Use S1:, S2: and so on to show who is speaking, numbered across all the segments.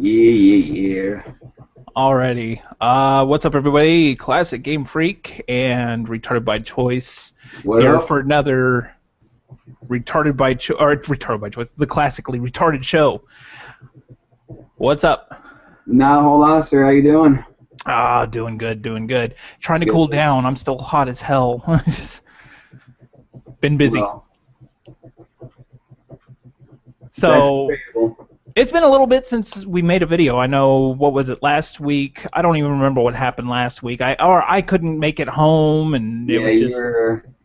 S1: Yeah.
S2: Alrighty. What's up, everybody? Classic Game Freak and Retarded by Choice
S1: What
S2: here
S1: up?
S2: for another Retarded by Choice, the classically retarded show. What's up?
S1: Not a whole lot, sir. How you doing?
S2: Doing good, doing good. Trying to
S1: Good.
S2: cool down. I'm still hot as hell. Just been busy.
S1: Well, that's
S2: So
S1: debatable.
S2: it's been a little bit since we made a video. I know, what was it, last week? I don't even remember what happened last week. I couldn't make it home, and it
S1: Yeah,
S2: was just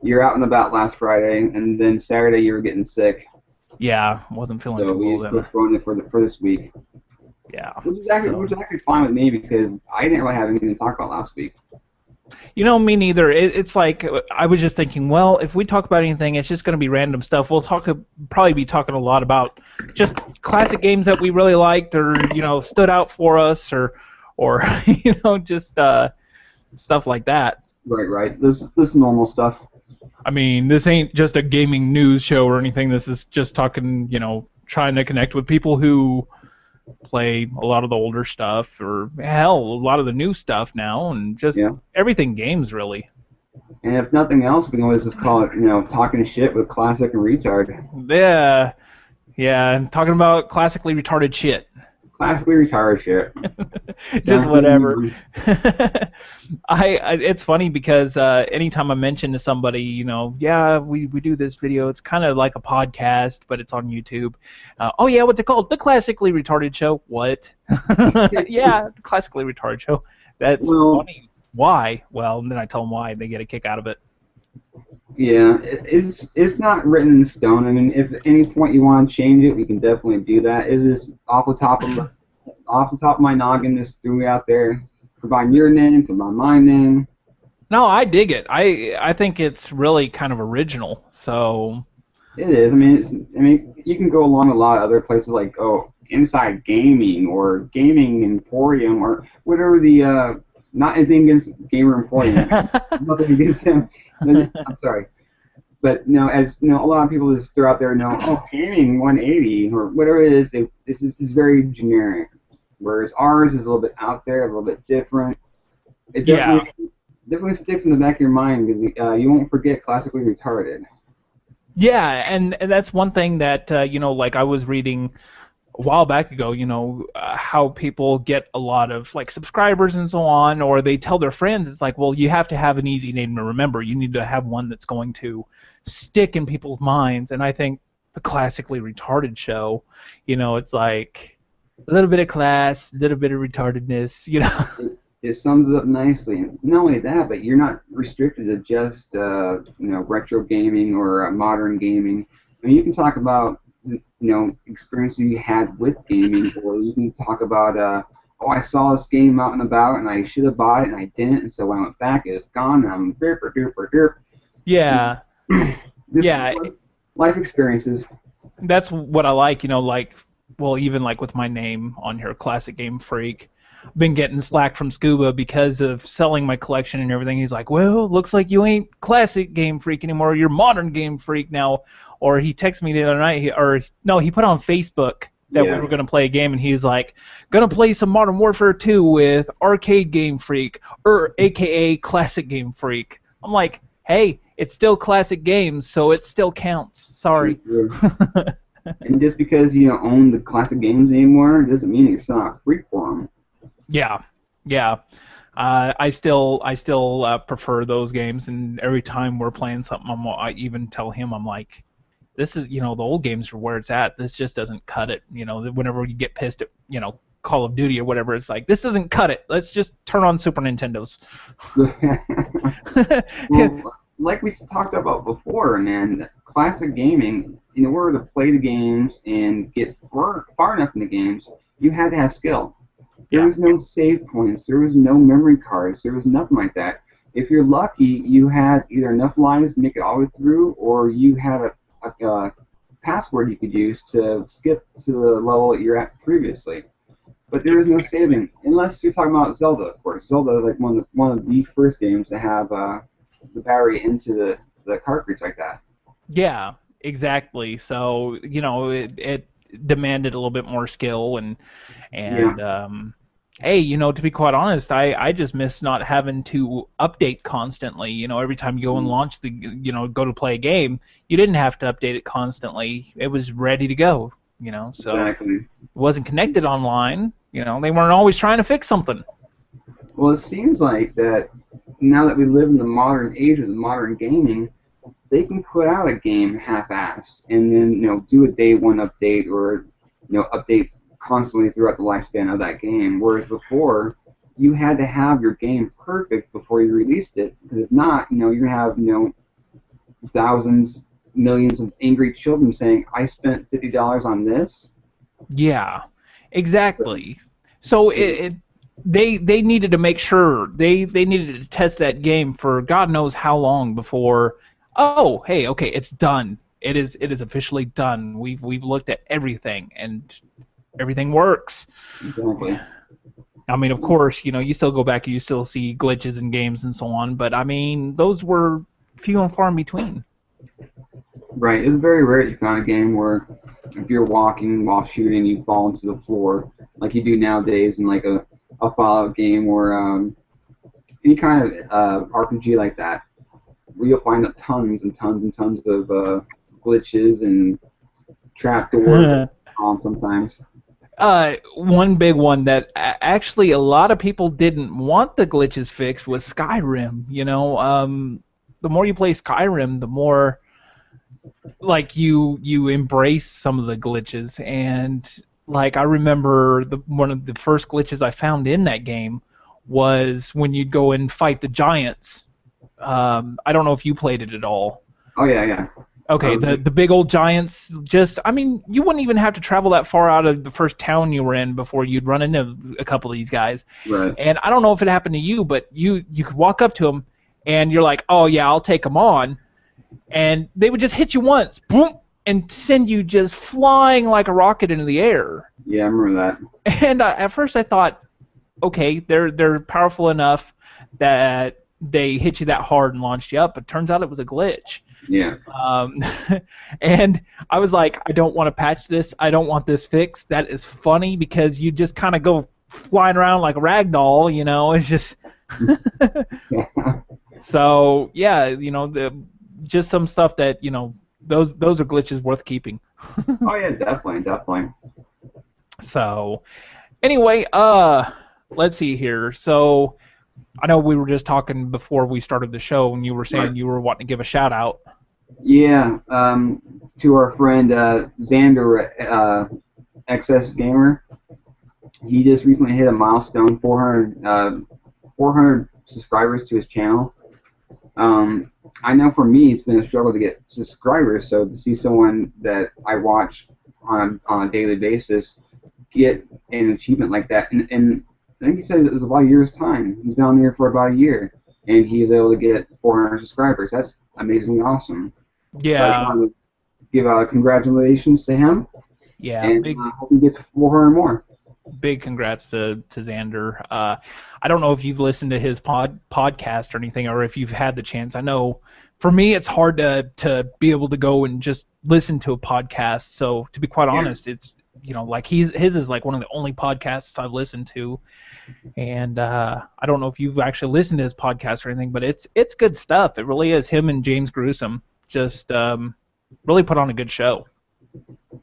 S1: you're out and about last Friday, and then Saturday you were getting sick,
S2: yeah, wasn't feeling
S1: so
S2: too
S1: we
S2: well
S1: just
S2: then.
S1: postponed it for this week,
S2: Yeah.
S1: which is actually fine with me because I didn't really have anything to talk about last week.
S2: Me neither. It's like I was just thinking, well, if we talk about anything, it's just going to be random stuff. We'll probably be talking a lot about just classic games that we really liked, or stood out for us, or just stuff like that.
S1: Right. This normal stuff.
S2: I mean, this ain't just a gaming news show or anything. This is just talking, trying to connect with people who play a lot of the older stuff, or hell, a lot of the new stuff now, and just
S1: Yeah.
S2: everything games, really.
S1: And if nothing else, we can always just call it, talking shit with classic and retard.
S2: Yeah, and talking about classically retarded shit.
S1: Classically retired shit.
S2: Just whatever. It's funny because anytime I mention to somebody, yeah, we do this video. It's kind of like a podcast, but it's on YouTube. Oh yeah, what's it called? The Classically Retarded Show. What? Yeah, Classically Retarded Show. That's funny. Why? Well, and then I tell them why. They get a kick out of it.
S1: Yeah, it's not written in stone. I mean, if at any point you want to change it, we can definitely do that. It's just off the top of my noggin, just threw it out there. Provide your name, provide my name.
S2: No, I dig it. I think it's really kind of original. So
S1: it is. I mean, you can go along a lot of other places like Inside Gaming or Gaming Emporium or whatever the not anything against Gamer Emporium. Nothing against them. I'm sorry. But as a lot of people just throw out there, gaming 180 or whatever it is. This is very generic, whereas ours is a little bit out there, a little bit different. It definitely sticks in the back of your mind because you won't forget classically retarded.
S2: Yeah, and that's one thing that like I was reading a while back ago, how people get a lot of like subscribers and so on, or they tell their friends, it's like, well, you have to have an easy name to remember. You need to have one that's going to stick in people's minds. And I think the Classically Retarded Show, it's like a little bit of class, a little bit of retardedness,
S1: It sums it up nicely. And not only that, but you're not restricted to just retro gaming or modern gaming. I mean, you can talk about experiences you had with gaming, or you can talk about I saw this game out and about and I should have bought it and I didn't, and so when I went back it's gone and I'm derp.
S2: Yeah. Yeah.
S1: Life experiences.
S2: That's what I like, well, even like with my name on here, Classic Game Freak. Been getting slack from Scuba because of selling my collection and everything. He's like, well, looks like you ain't Classic Game Freak anymore. You're Modern Game Freak now. Or he texted me the other night, he put on Facebook that we were going to play a game, and he was like, going to play some Modern Warfare 2 with Arcade Game Freak, or a.k.a. Classic Game Freak. I'm like, hey, it's still classic games, so it still counts. Sorry.
S1: And just because you don't own the classic games anymore doesn't mean you're still not a freak for them.
S2: Yeah. I still prefer those games, and every time we're playing something, I even tell him, I'm like, this is, the old games are where it's at. This just doesn't cut it. Whenever you get pissed at, Call of Duty or whatever, it's like, this doesn't cut it. Let's just turn on Super Nintendos.
S1: Well, like we talked about before, man, classic gaming, in order to play the games and get far enough in the games, you had to have skill. There was no save points. There was no memory cards. There was nothing like that. If you're lucky, you had either enough lives to make it all the way through, or you had a password you could use to skip to the level that you're at previously. But there is no saving, unless you're talking about Zelda, of course. Zelda is like one of the first games to have the battery into the cartridge like that.
S2: Yeah, exactly. So, demanded a little bit more skill and
S1: Yeah.
S2: hey, to be quite honest, I just miss not having to update constantly. Every time you go and launch go to play a game, you didn't have to update it constantly. It was ready to go. So it
S1: Exactly.
S2: wasn't connected online. They weren't always trying to fix something.
S1: Well, it seems like that now that we live in the modern age of the modern gaming, they can put out a game half-assed and then do a day one update or update constantly throughout the lifespan of that game. Whereas before, you had to have your game perfect before you released it, because if not, you're gonna have thousands, millions of angry children saying, "I spent $50 on this."
S2: Yeah, exactly. So they needed to make sure they needed to test that game for God knows how long before. Oh, hey, okay, it's done. It is officially done. We've looked at everything and everything works.
S1: Exactly.
S2: I mean, of course, you still go back and you still see glitches in games and so on, but I mean, those were few and far in between.
S1: Right. It's very rare that you find a game where if you're walking while shooting, you fall into the floor like you do nowadays in like a Fallout game or any kind of RPG like that, where you'll find tons and tons and tons of glitches and trapdoors sometimes.
S2: One big one that actually a lot of people didn't want the glitches fixed was Skyrim. The more you play Skyrim, the more like you embrace some of the glitches. And like I remember one of the first glitches I found in that game was when you'd go and fight the giants. I don't know if you played it at all.
S1: Oh yeah, yeah.
S2: Okay, the big old giants. I mean, you wouldn't even have to travel that far out of the first town you were in before you'd run into a couple of these guys.
S1: Right.
S2: And I don't know if it happened to you, but you could walk up to them, and you're like, oh yeah, I'll take them on, and they would just hit you once, boom, and send you just flying like a rocket into the air.
S1: Yeah, I remember that.
S2: And at first I thought, okay, they're powerful enough that they hit you that hard and launched you up, but turns out it was a glitch.
S1: Yeah.
S2: And I was like, I don't want to patch this. I don't want this fixed. That is funny because you just kind of go flying around like a rag doll, It's just so yeah, just some stuff that those are glitches worth keeping.
S1: Oh yeah, definitely, definitely.
S2: So anyway, let's see here. So I know we were just talking before we started the show, and you were saying you were wanting to give a shout out.
S1: Yeah, to our friend Xander, XS Gamer. He just recently hit a milestone, 400 subscribers to his channel. I know for me it's been a struggle to get subscribers, so to see someone that I watch on a daily basis get an achievement like that, and I think he said it was about a year's time. He's been on there for about a year, and he was able to get 400 subscribers. That's amazingly awesome.
S2: Yeah.
S1: So I just want to give congratulations to him.
S2: Yeah.
S1: And I hope he gets 400 more.
S2: Big congrats to Xander. I don't know if you've listened to his podcast or anything, or if you've had the chance. I know for me it's hard to be able to go and just listen to a podcast. So to be quite honest, it's like his is like one of the only podcasts I've listened to, and I don't know if you've actually listened to his podcast or anything, but it's good stuff. It really is. Him and James Gruesome just really put on a good show.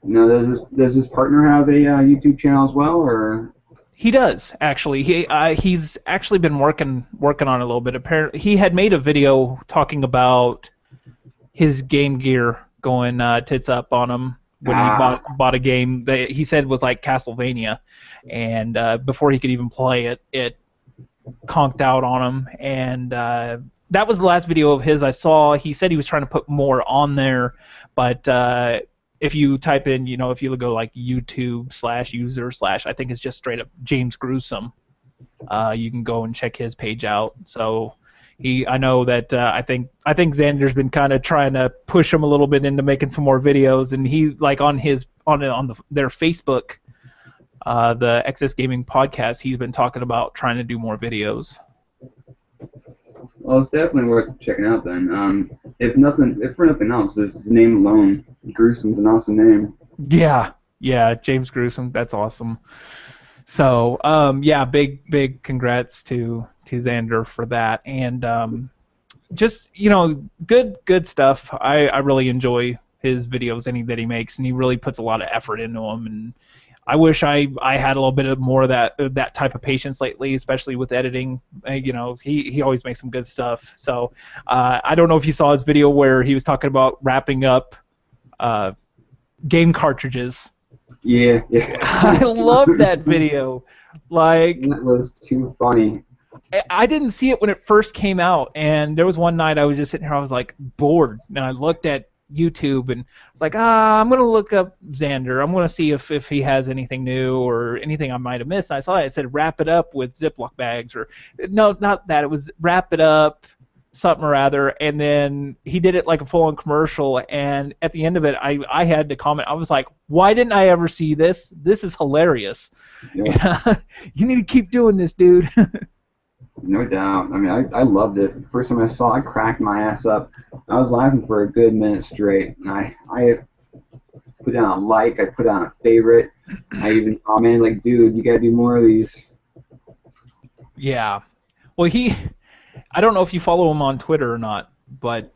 S1: Now, does his partner have a YouTube channel as well, or?
S2: He does actually. He's actually been working on it a little bit. Apparently, he had made a video talking about his Game Gear going tits up on him when he bought a game that he said was like Castlevania, and before he could even play it, it conked out on him, and that was the last video of his I saw. He said he was trying to put more on there, but if you type in, if you go like YouTube/user/ I think it's just straight up James Gruesome, you can go and check his page out. So I know that I think Xander's been kind of trying to push him a little bit into making some more videos, and he like on their Facebook, the XS Gaming podcast, he's been talking about trying to do more videos.
S1: Well, it's definitely worth checking out then. If for nothing else, his name alone, Gruesome's an awesome name.
S2: Yeah, Yeah, James Gruesome, that's awesome. So, yeah, big congrats to Xander for that, and just good stuff. I really enjoy his videos that he makes, and he really puts a lot of effort into them. And I wish I had a little bit of more of that type of patience lately, especially with editing. He always makes some good stuff. So I don't know if you saw his video where he was talking about wrapping up game cartridges.
S1: Yeah.
S2: I love that video. Like,
S1: that was too funny.
S2: I didn't see it when it first came out, and there was one night I was just sitting here, I was like bored, and I looked at YouTube, and I was like, I'm gonna look up Xander. I'm gonna see if he has anything new or anything I might have missed. And I saw it. It said wrap it up with Ziploc bags, or no, not that. It was wrap it up, something or other, and then he did it like a full-on commercial. And at the end of it, I had to comment. I was like, why didn't I ever see this? This is hilarious.
S1: Yeah.
S2: You need to keep doing this, dude.
S1: No doubt. I mean, I loved it. First time I saw it, I cracked my ass up. I was laughing for a good minute straight. And I put down a like, I put down a favorite. I even commented, like, dude, you gotta do more of these.
S2: Yeah. Well, I don't know if you follow him on Twitter or not, but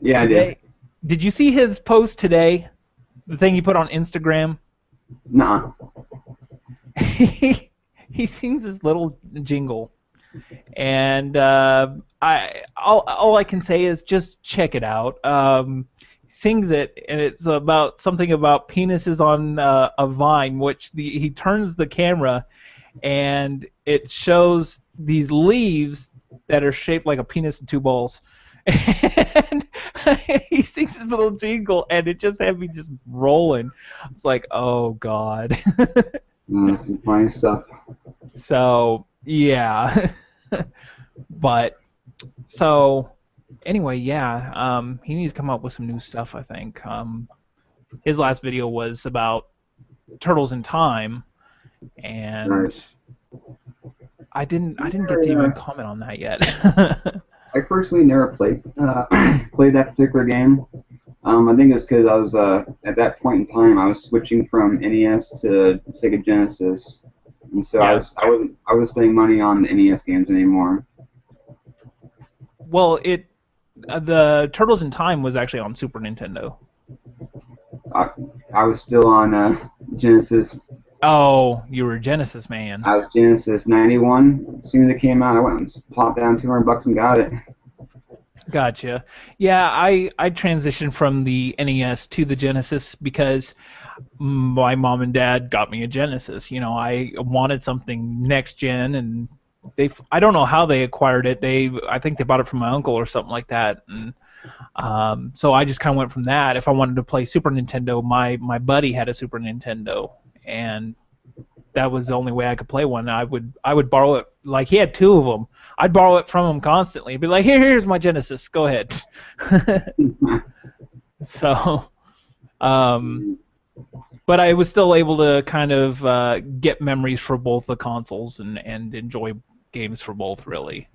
S1: yeah,
S2: today,
S1: I did.
S2: Did you see his post today? The thing he put on Instagram?
S1: Nah.
S2: He sings this little jingle. And all I can say is just check it out. Sings it, and it's about something about penises on a vine, which he turns the camera, and it shows these leaves that are shaped like a penis and two balls. And he sings this little jingle, and it just had me just rolling. It's like, oh God.
S1: Some funny stuff.
S2: So yeah. But so anyway, yeah, he needs to come up with some new stuff, I think. His last video was about Turtles in Time, and
S1: Nice.
S2: I didn't get to even comment on that yet.
S1: I personally never played that particular game. I think it's because I was at that point in time I was switching from NES to Sega Genesis, and so
S2: Yeah.
S1: I wasn't spending money on the NES games anymore.
S2: Well, the Turtles in Time was actually on Super Nintendo.
S1: I was still on Genesis.
S2: Oh, you were a Genesis man.
S1: I was Genesis 91. As soon as it came out, I went and plopped down $200 and got it.
S2: Gotcha. Yeah, I transitioned from the NES to the Genesis because my mom and dad got me a Genesis. I wanted something next gen, and I don't know how they acquired it. I think they bought it from my uncle or something like that, and so I just kind of went from that. If I wanted to play Super Nintendo, my buddy had a Super Nintendo, and that was the only way I could play one. I would borrow it. Like, he had two of them. I'd borrow it from him constantly. Be like, here's my Genesis. Go ahead. So, but I was still able to kind of get memories for both the consoles and enjoy games for both, really.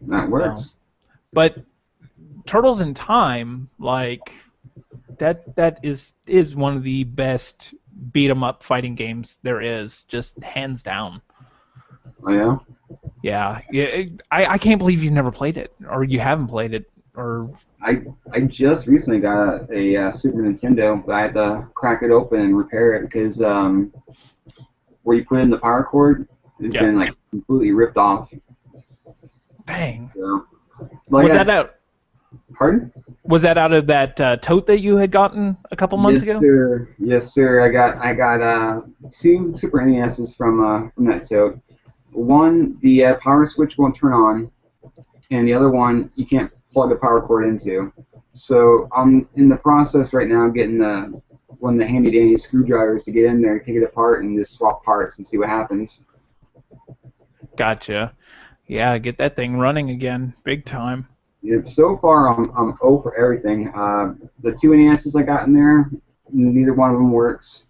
S1: That works.
S2: So, but Turtles in Time, like, that is one of the best beat 'em up fighting games there is, just hands down.
S1: Oh yeah.
S2: Yeah. I can't believe you've never played it, or you haven't played it, or.
S1: I just recently got a Super Nintendo, but I had to crack it open and repair it because where you put in the power cord has been like completely ripped off.
S2: Dang.
S1: So, like,
S2: was that out?
S1: Pardon?
S2: Was that out of that tote that you had gotten a couple months ago?
S1: Sir. Yes, sir. I got two Super NESs from that tote. One, the power switch won't turn on, and the other one you can't plug a power cord into. So I'm in the process right now getting one of the handy dandy screwdrivers to get in there, take it apart, and just swap parts and see what happens.
S2: Gotcha. Yeah, get that thing running again, big time.
S1: Yeah, so far I'm 0 for everything. The two NESs I got in there, neither one of them works.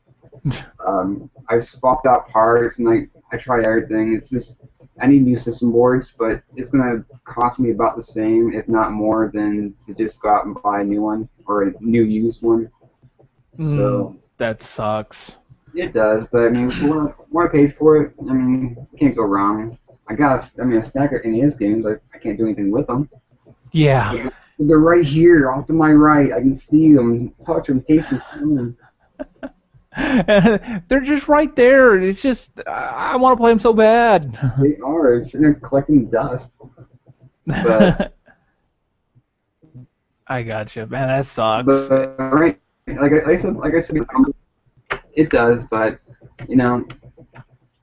S1: I've swapped out parts and I tried everything. It's just I need new system boards, but it's gonna cost me about the same, if not more, than to just go out and buy a new one or a new used one. So
S2: That sucks.
S1: It does, but I mean, for what I paid for it, I mean, you can't go wrong. I got, a stack of NES games. I can't do anything with them.
S2: Yeah.
S1: But they're right here, off to my right. I can see them, touch them, taste them, smell them.
S2: They're just right there. It's just I want to play them so bad.
S1: They are. It's sitting there collecting dust. But
S2: I gotcha, man. That sucks.
S1: But right, like I said, it does. But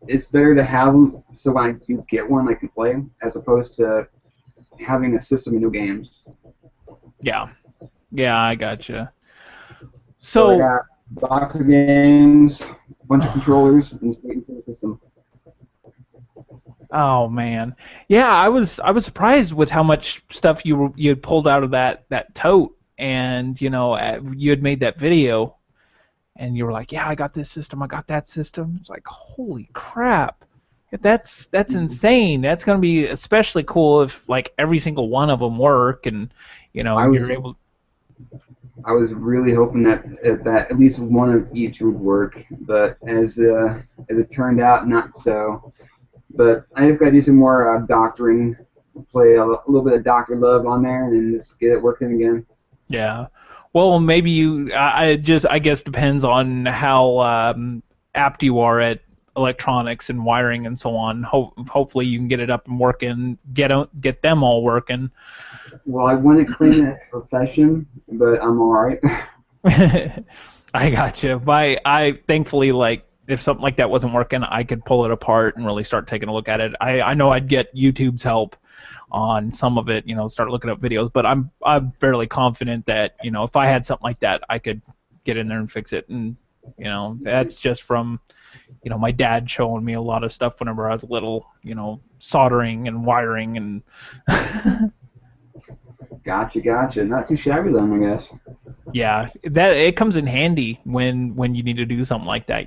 S1: it's better to have them so when I do get one, I can play them, as opposed to having a system of new games.
S2: Yeah, I gotcha. So
S1: I got a box of games, a bunch of controllers, and just waiting for the system.
S2: Oh man, yeah, I was surprised with how much stuff you had pulled out of that tote, and you had made that video, and you were like, yeah, I got this system, I got that system. It's like, holy crap, that's insane. That's gonna be especially cool if like every single one of them work, and you're able.
S1: I was really hoping that at least one of each would work, but as it turned out, not so. But I just got to do some more doctoring, play a little bit of Dr. Love on there, and then just get it working again.
S2: Yeah. Well, maybe I guess depends on how apt you are at electronics and wiring and so on. Hopefully you can get it up and working, get them all working.
S1: Well, I wouldn't claim it a profession, but I'm all right.
S2: I gotcha. I thankfully, like, if something like that wasn't working, I could pull it apart and really start taking a look at it. I know I'd get YouTube's help on some of it, start looking up videos, but I'm fairly confident that, if I had something like that, I could get in there and fix it. And, that's just from, my dad showing me a lot of stuff whenever I was little, soldering and wiring and...
S1: Gotcha. Not too shabby then, I guess.
S2: Yeah, that it comes in handy when you need to do something like that.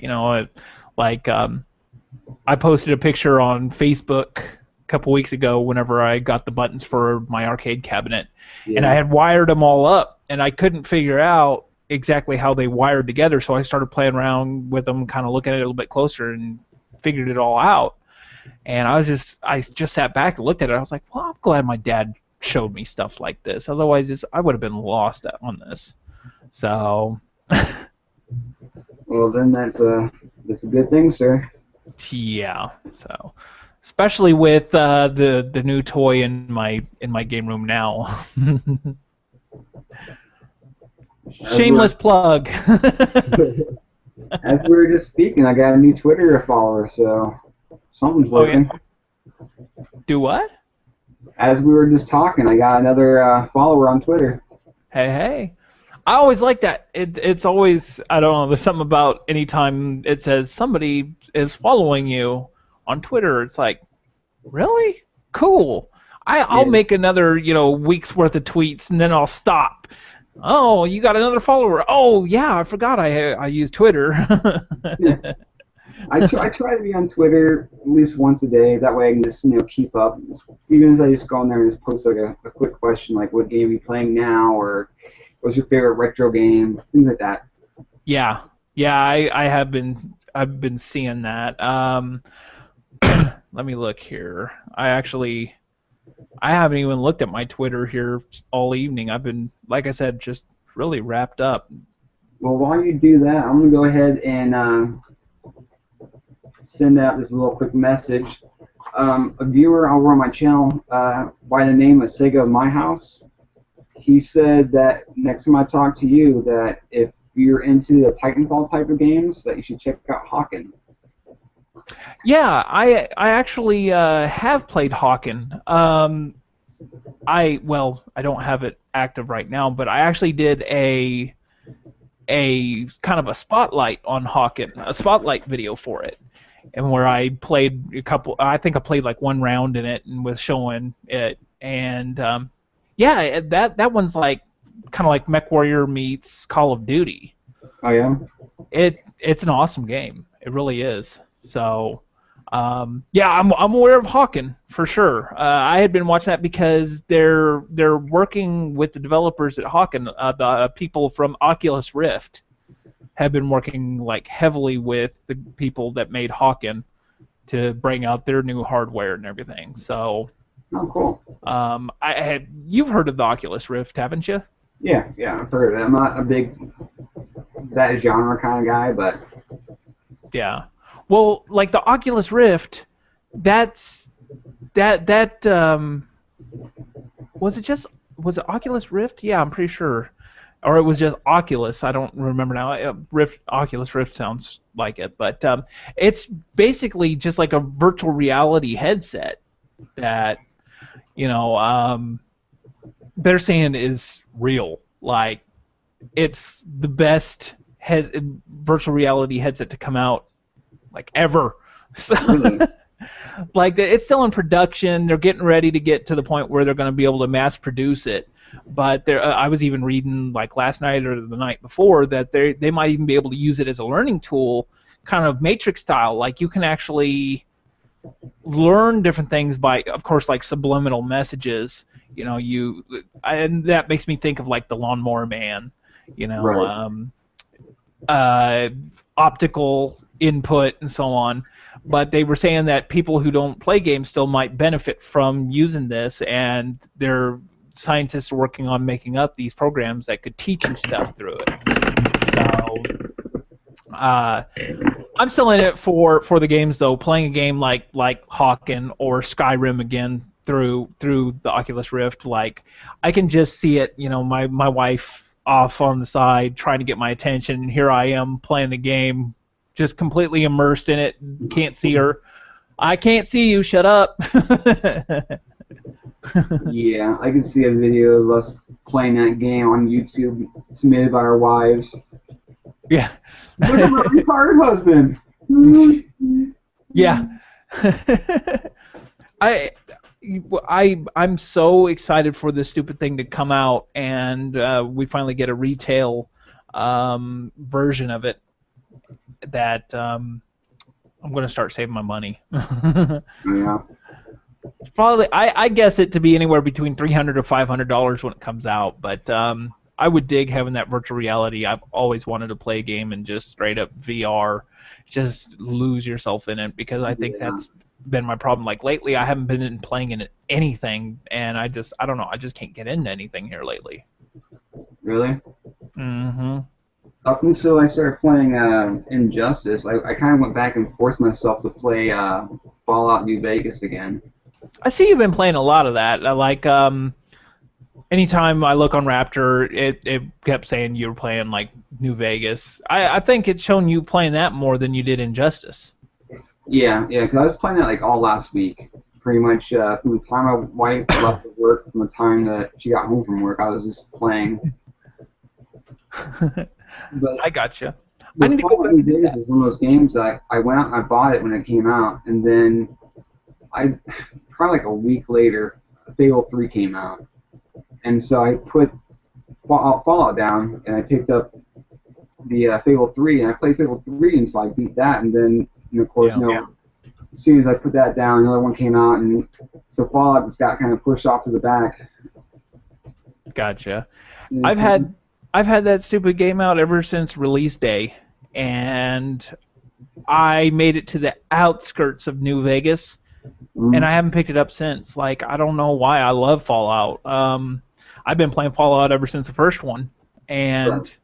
S2: I posted a picture on Facebook a couple weeks ago whenever I got the buttons for my arcade cabinet, and I had wired them all up, and I couldn't figure out exactly how they wired together. So I started playing around with them, kind of looking at it a little bit closer, and figured it all out. And I just sat back and looked at it. I was like, well, I'm glad my dad showed me stuff like this. Otherwise, I would have been lost on this. So.
S1: Well, then that's a good thing, sir.
S2: Yeah. So, especially with the new toy in my game room now. Shameless plug.
S1: As we were just speaking, I got a new Twitter follower, so something's working.
S2: Oh, yeah. Do what?
S1: As we were just talking, I got another follower on Twitter.
S2: Hey. I always like that. It's always, I don't know, there's something about anytime it says somebody is following you on Twitter, it's like, really? Cool. I'll make another, week's worth of tweets, and then I'll stop. Oh, you got another follower. Oh, yeah, I forgot I use Twitter.
S1: I try to be on Twitter at least once a day. That way I can just keep up. Even if I just go in there and just post like a quick question like, what game are you playing now, or what's your favorite retro game, things like that.
S2: Yeah, I've been seeing that. Let me look here. I haven't even looked at my Twitter here all evening. I've been, like I said, just really wrapped up.
S1: Well, while you do that, I'm gonna go ahead and send out this little quick message. A viewer over on my channel by the name of Sega of My House, he said that next time I talk to you, that if you're into the Titanfall type of games, that you should check out Hawken.
S2: Yeah, I actually have played Hawken. I don't have it active right now, but I actually did a kind of a spotlight on Hawken, a spotlight video for it, and where I played I think I played like one round in it and was showing it, and yeah, that one's like kind of like MechWarrior meets Call of Duty.
S1: Oh yeah.
S2: It's an awesome game. It really is. So, yeah, I'm aware of Hawken for sure. I had been watching that because they're working with the developers at Hawken, the people from Oculus Rift. have been working like heavily with the people that made Hawken to bring out their new hardware and everything. So,
S1: Oh, cool.
S2: You've heard of the Oculus Rift, haven't you?
S1: Yeah, I've heard of it. I'm not a big that genre kind of guy, but
S2: yeah. Well, like the Oculus Rift, was it Oculus Rift? Yeah, I'm pretty sure. Or it was just Oculus. I don't remember now. Oculus Rift sounds like it, but it's basically just like a virtual reality headset that they're saying is real. Like it's the best virtual reality headset to come out like ever. So,
S1: really?
S2: like it's still in production. They're getting ready to get to the point where they're going to be able to mass produce it. But I was even reading like last night or the night before that they might even be able to use it as a learning tool, kind of Matrix style. Like you can actually learn different things by, of course, like subliminal messages. And that makes me think of like the Lawnmower Man.
S1: Right.
S2: Optical input and so on. But they were saying that people who don't play games still might benefit from using this, and scientists are working on making up these programs that could teach you stuff through it. So I'm still in it for the games though. Playing a game like Hawken or Skyrim again through the Oculus Rift, like I can just see it. My wife off on the side trying to get my attention, and here I am playing the game, just completely immersed in it. Can't see her. I can't see you. Shut up.
S1: Yeah, I can see a video of us playing that game on YouTube submitted by our wives.
S2: Yeah.
S1: Look at my retired husband.
S2: Yeah. I'm so excited for this stupid thing to come out, and we finally get a retail version of it that I'm going to start saving my money.
S1: Yeah.
S2: It's probably I guess it to be anywhere between $300 to $500 when it comes out, but I would dig having that virtual reality. I've always wanted to play a game and just straight up VR, just lose yourself in it, because I think that's been my problem. Like lately, I haven't been playing in anything, and I don't know. I just can't get into anything here lately.
S1: Really?
S2: Mm-hmm.
S1: Up until I started playing Injustice, I kind of went back and forced myself to play Fallout New Vegas again.
S2: I see you've been playing a lot of that. Like, anytime I look on Raptor, it kept saying you were playing like New Vegas. I think it's shown you playing that more than you did Injustice.
S1: Yeah, because I was playing that like all last week. Pretty much from the time my wife left for work, from the time that she got home from work, I was just playing. But
S2: I gotcha.
S1: I need to go back. New Vegas is one of those games that I went out and I bought it when it came out, and then probably like a week later, Fable 3 came out, and so I put Fallout down and I picked up the Fable 3, and I played Fable 3 until I beat that, and then of course as soon as I put that down, another one came out, and so Fallout just got kind of pushed off to the back.
S2: Gotcha. I've had that stupid game out ever since release day, and I made it to the outskirts of New Vegas, and I haven't picked it up since. Like, I don't know why. I love Fallout. I've been playing Fallout ever since the first one, and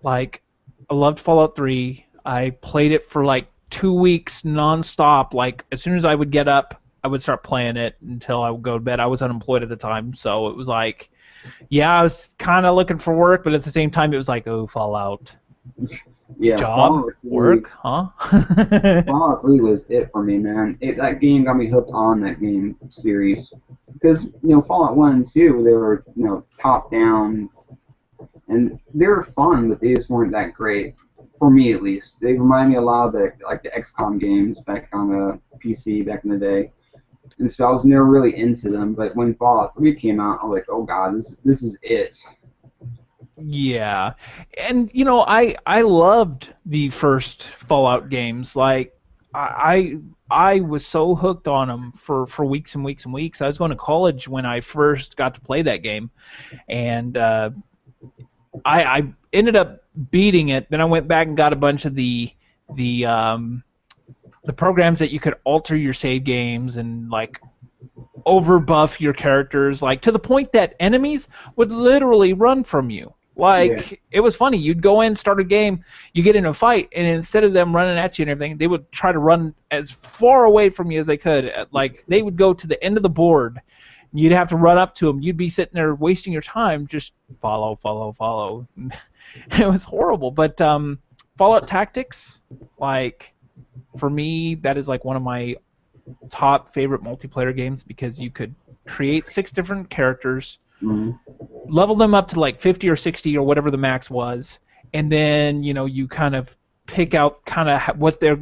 S2: like, I loved Fallout 3. I played it for like 2 weeks nonstop. Like, as soon as I would get up, I would start playing it until I would go to bed. I was unemployed at the time, so it was like, yeah, I was kind of looking for work, but at the same time, it was like, oh, Fallout.
S1: Yeah,
S2: job, work, huh?
S1: Fallout 3 was it for me, man. That game got me hooked on that game series. Because, Fallout 1 and 2, they were, top down, and they were fun, but they just weren't that great. For me, at least. They remind me a lot of the XCOM games back on the PC back in the day. And so I was never really into them, but when Fallout 3 came out, I was like, oh god, this is it.
S2: Yeah. And, I loved the first Fallout games. Like, I was so hooked on them for weeks and weeks and weeks. I was going to college when I first got to play that game, and I ended up beating it, then I went back and got a bunch of the programs that you could alter your save games and like overbuff your characters, like to the point that enemies would literally run from you. Like, it was funny. You'd go in, start a game, you get in a fight, and instead of them running at you and everything, they would try to run as far away from you as they could. Like, they would go to the end of the board, and you'd have to run up to them. You'd be sitting there wasting your time, just follow, follow, follow. It was horrible. But Fallout Tactics, like, for me, that is like one of my top favorite multiplayer games because you could create 6 different characters, level them up to like 50 or 60 or whatever the max was, and then you kind of pick out kind of what their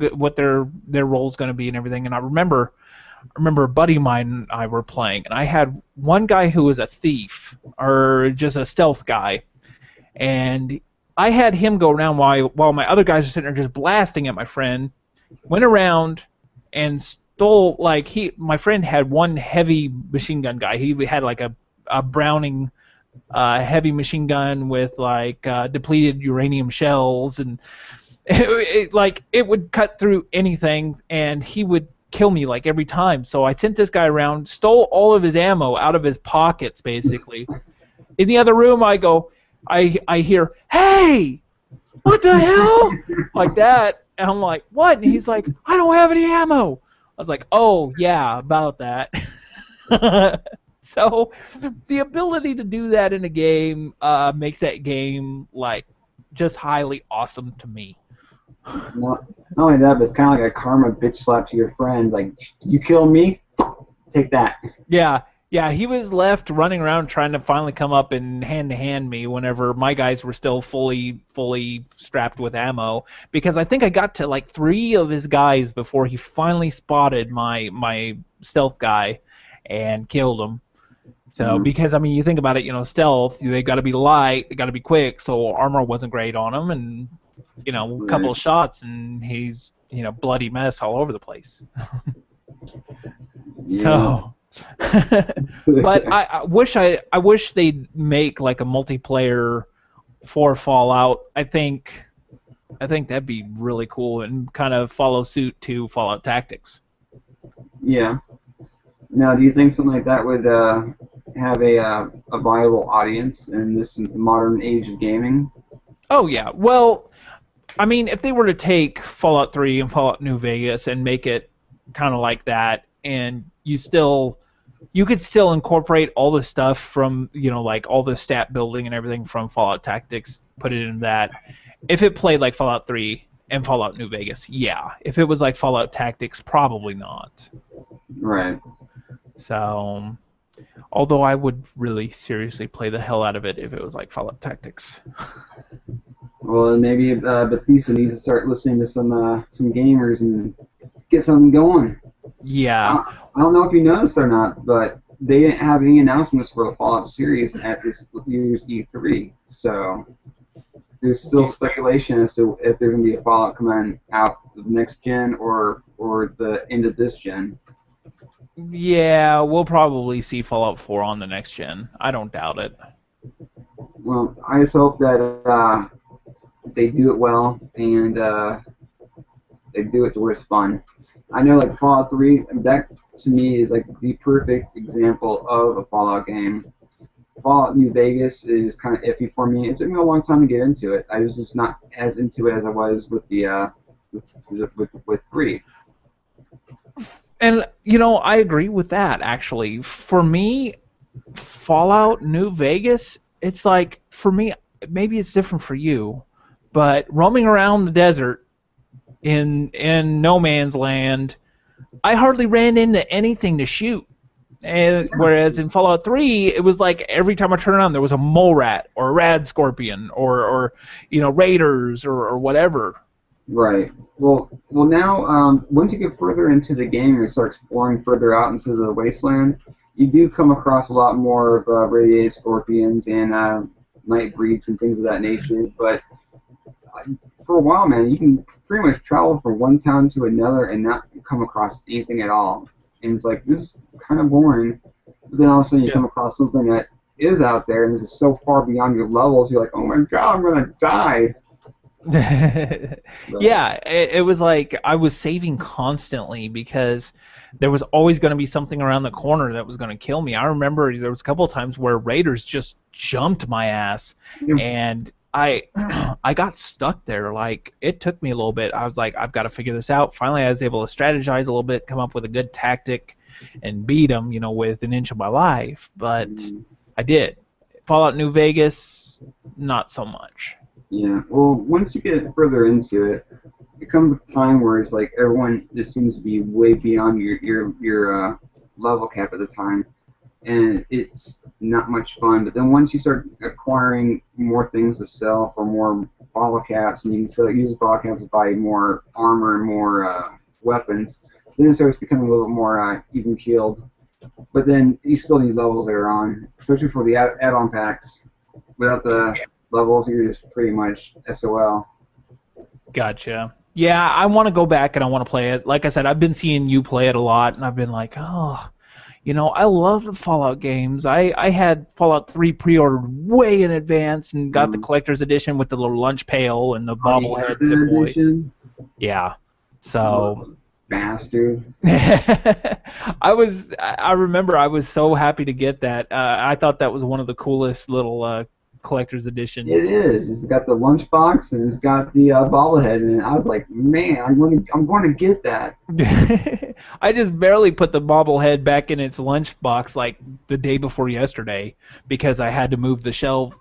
S2: role's going to be and everything. And I remember a buddy of mine and I were playing, and I had one guy who was a thief or just a stealth guy, and I had him go around while my other guys are sitting there just blasting at my friend. Went around and stole, like, my friend had one heavy machine gun guy. He had like a Browning heavy machine gun with like depleted uranium shells, and it would cut through anything, and he would kill me like every time. So I sent this guy around, stole all of his ammo out of his pockets basically. In the other room, I hear, "Hey, what the hell?" like that, and I'm like, "What?" And he's like, "I don't have any ammo." I was like, "Oh yeah, about that." So the ability to do that in a game makes that game like just highly awesome to me.
S1: Not only that, but it's kind of like a karma bitch slap to your friend. Like, you kill me, take that.
S2: Yeah, he was left running around trying to finally come up and hand-to-hand me whenever my guys were still fully strapped with ammo, because I think I got to like 3 of his guys before he finally spotted my stealth guy and killed him. So, because, I mean, you think about it, stealth, they got to be light, they got to be quick, so armor wasn't great on him, and, a couple of shots, and he's, bloody mess all over the place. So, but I wish they'd make, like, a multiplayer for Fallout. I think that'd be really cool and kind of follow suit to Fallout Tactics.
S1: Yeah. Now, do you think something like that would have a viable audience in this modern age of gaming?
S2: Oh, yeah. Well, I mean, if they were to take Fallout 3 and Fallout New Vegas and make it kind of like that, and you could still incorporate all the stuff from, like all the stat building and everything from Fallout Tactics, put it in that. If it played like Fallout 3 and Fallout New Vegas, yeah. If it was like Fallout Tactics, probably not.
S1: Right.
S2: So, although I would really seriously play the hell out of it if it was like Fallout Tactics.
S1: Well, maybe Bethesda needs to start listening to some gamers and get something going.
S2: Yeah.
S1: I don't know if you noticed or not, but they didn't have any announcements for the Fallout series at this year's E3. So there's still speculation as to if there's going to be a Fallout coming out the next gen or the end of this gen.
S2: Yeah, we'll probably see Fallout 4 on the next gen. I don't doubt it.
S1: Well, I just hope that they do it well and they do it to where it's fun. I know, like, Fallout 3, that to me is like the perfect example of a Fallout game. Fallout New Vegas is kind of iffy for me. It took me a long time to get into it. I was just not as into it as I was with the with 3.
S2: And, I agree with that, actually. For me, Fallout New Vegas, it's like, for me, maybe it's different for you, but roaming around the desert in No Man's Land, I hardly ran into anything to shoot. And whereas in Fallout 3, it was like every time I turned around, there was a mole rat or a rad scorpion or raiders or whatever.
S1: Right. Well, now, once you get further into the game and start exploring further out into the wasteland, you do come across a lot more of radiated scorpions and night breeds and things of that nature. But for a while, man, you can pretty much travel from one town to another and not come across anything at all. And it's like, this is kind of boring. But then all of a sudden you come across something that is out there, and it's so far beyond your levels. You're like, oh my god, I'm gonna die.
S2: Yeah, it was like I was saving constantly because there was always going to be something around the corner that was going to kill me. I remember there was a couple of times where raiders just jumped my ass, and I I got stuck there. Like, it took me a little bit. I was like, I've got to figure this out. Finally, I was able to strategize a little bit, come up with a good tactic, and beat them, with an inch of my life. But I did. Fallout New Vegas, not so much.
S1: Yeah, well, once you get further into it, it comes a time where it's like everyone just seems to be way beyond your level cap at the time, and it's not much fun. But then once you start acquiring more things to sell for more bottle caps, and you can use the bottle caps to buy more armor and more weapons, then it starts becoming a little more even keeled. But then you still need levels later on, especially for the add-on packs. Without the levels, you're just pretty much SOL.
S2: Gotcha. Yeah, I want to go back and I want to play it. Like I said, I've been seeing you play it a lot, and I've been like, oh, I love the Fallout games. I had Fallout 3 pre-ordered way in advance and got the collector's edition with the little lunch pail and the bobblehead edition. Yeah. So.
S1: Bastard.
S2: I remember I was so happy to get that. I thought that was one of the coolest little collector's edition.
S1: It is. It's got the lunchbox and it's got the bobblehead, and I was like, man, I'm going to get that.
S2: I just barely put the bobblehead back in its lunchbox like the day before yesterday because I had to move the shelf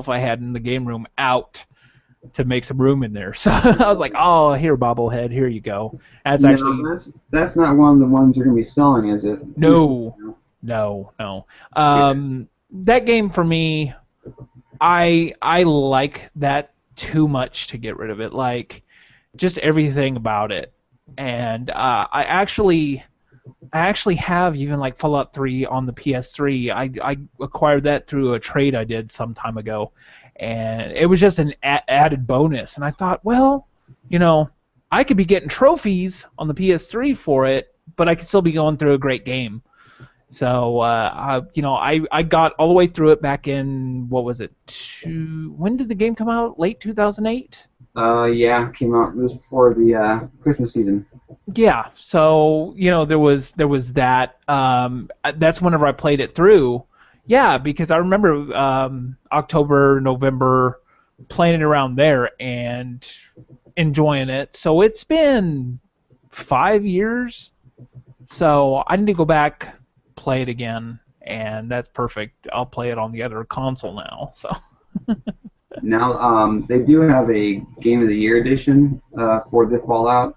S2: I had in the game room out to make some room in there. So I was like, oh, here, bobblehead, here you go. That's
S1: not one of the ones you're going to be selling, is it?
S2: No. That game for me, I like that too much to get rid of it. Like, just everything about it. And I actually have even like Fallout 3 on the PS3. I acquired that through a trade I did some time ago, and it was just an added bonus. And I thought, well, I could be getting trophies on the PS3 for it, but I could still be going through a great game. So, I got all the way through it back in, what was it, when did the game come out? Late 2008?
S1: Yeah, it came out just before the Christmas season.
S2: Yeah, so, there was that. That's whenever I played it through. Yeah, because I remember October, November, playing it around there and enjoying it. So it's been 5 years. So I need to go back, play it again, and that's perfect. I'll play it on the other console now. So
S1: now they do have a Game of the Year edition for the Fallout.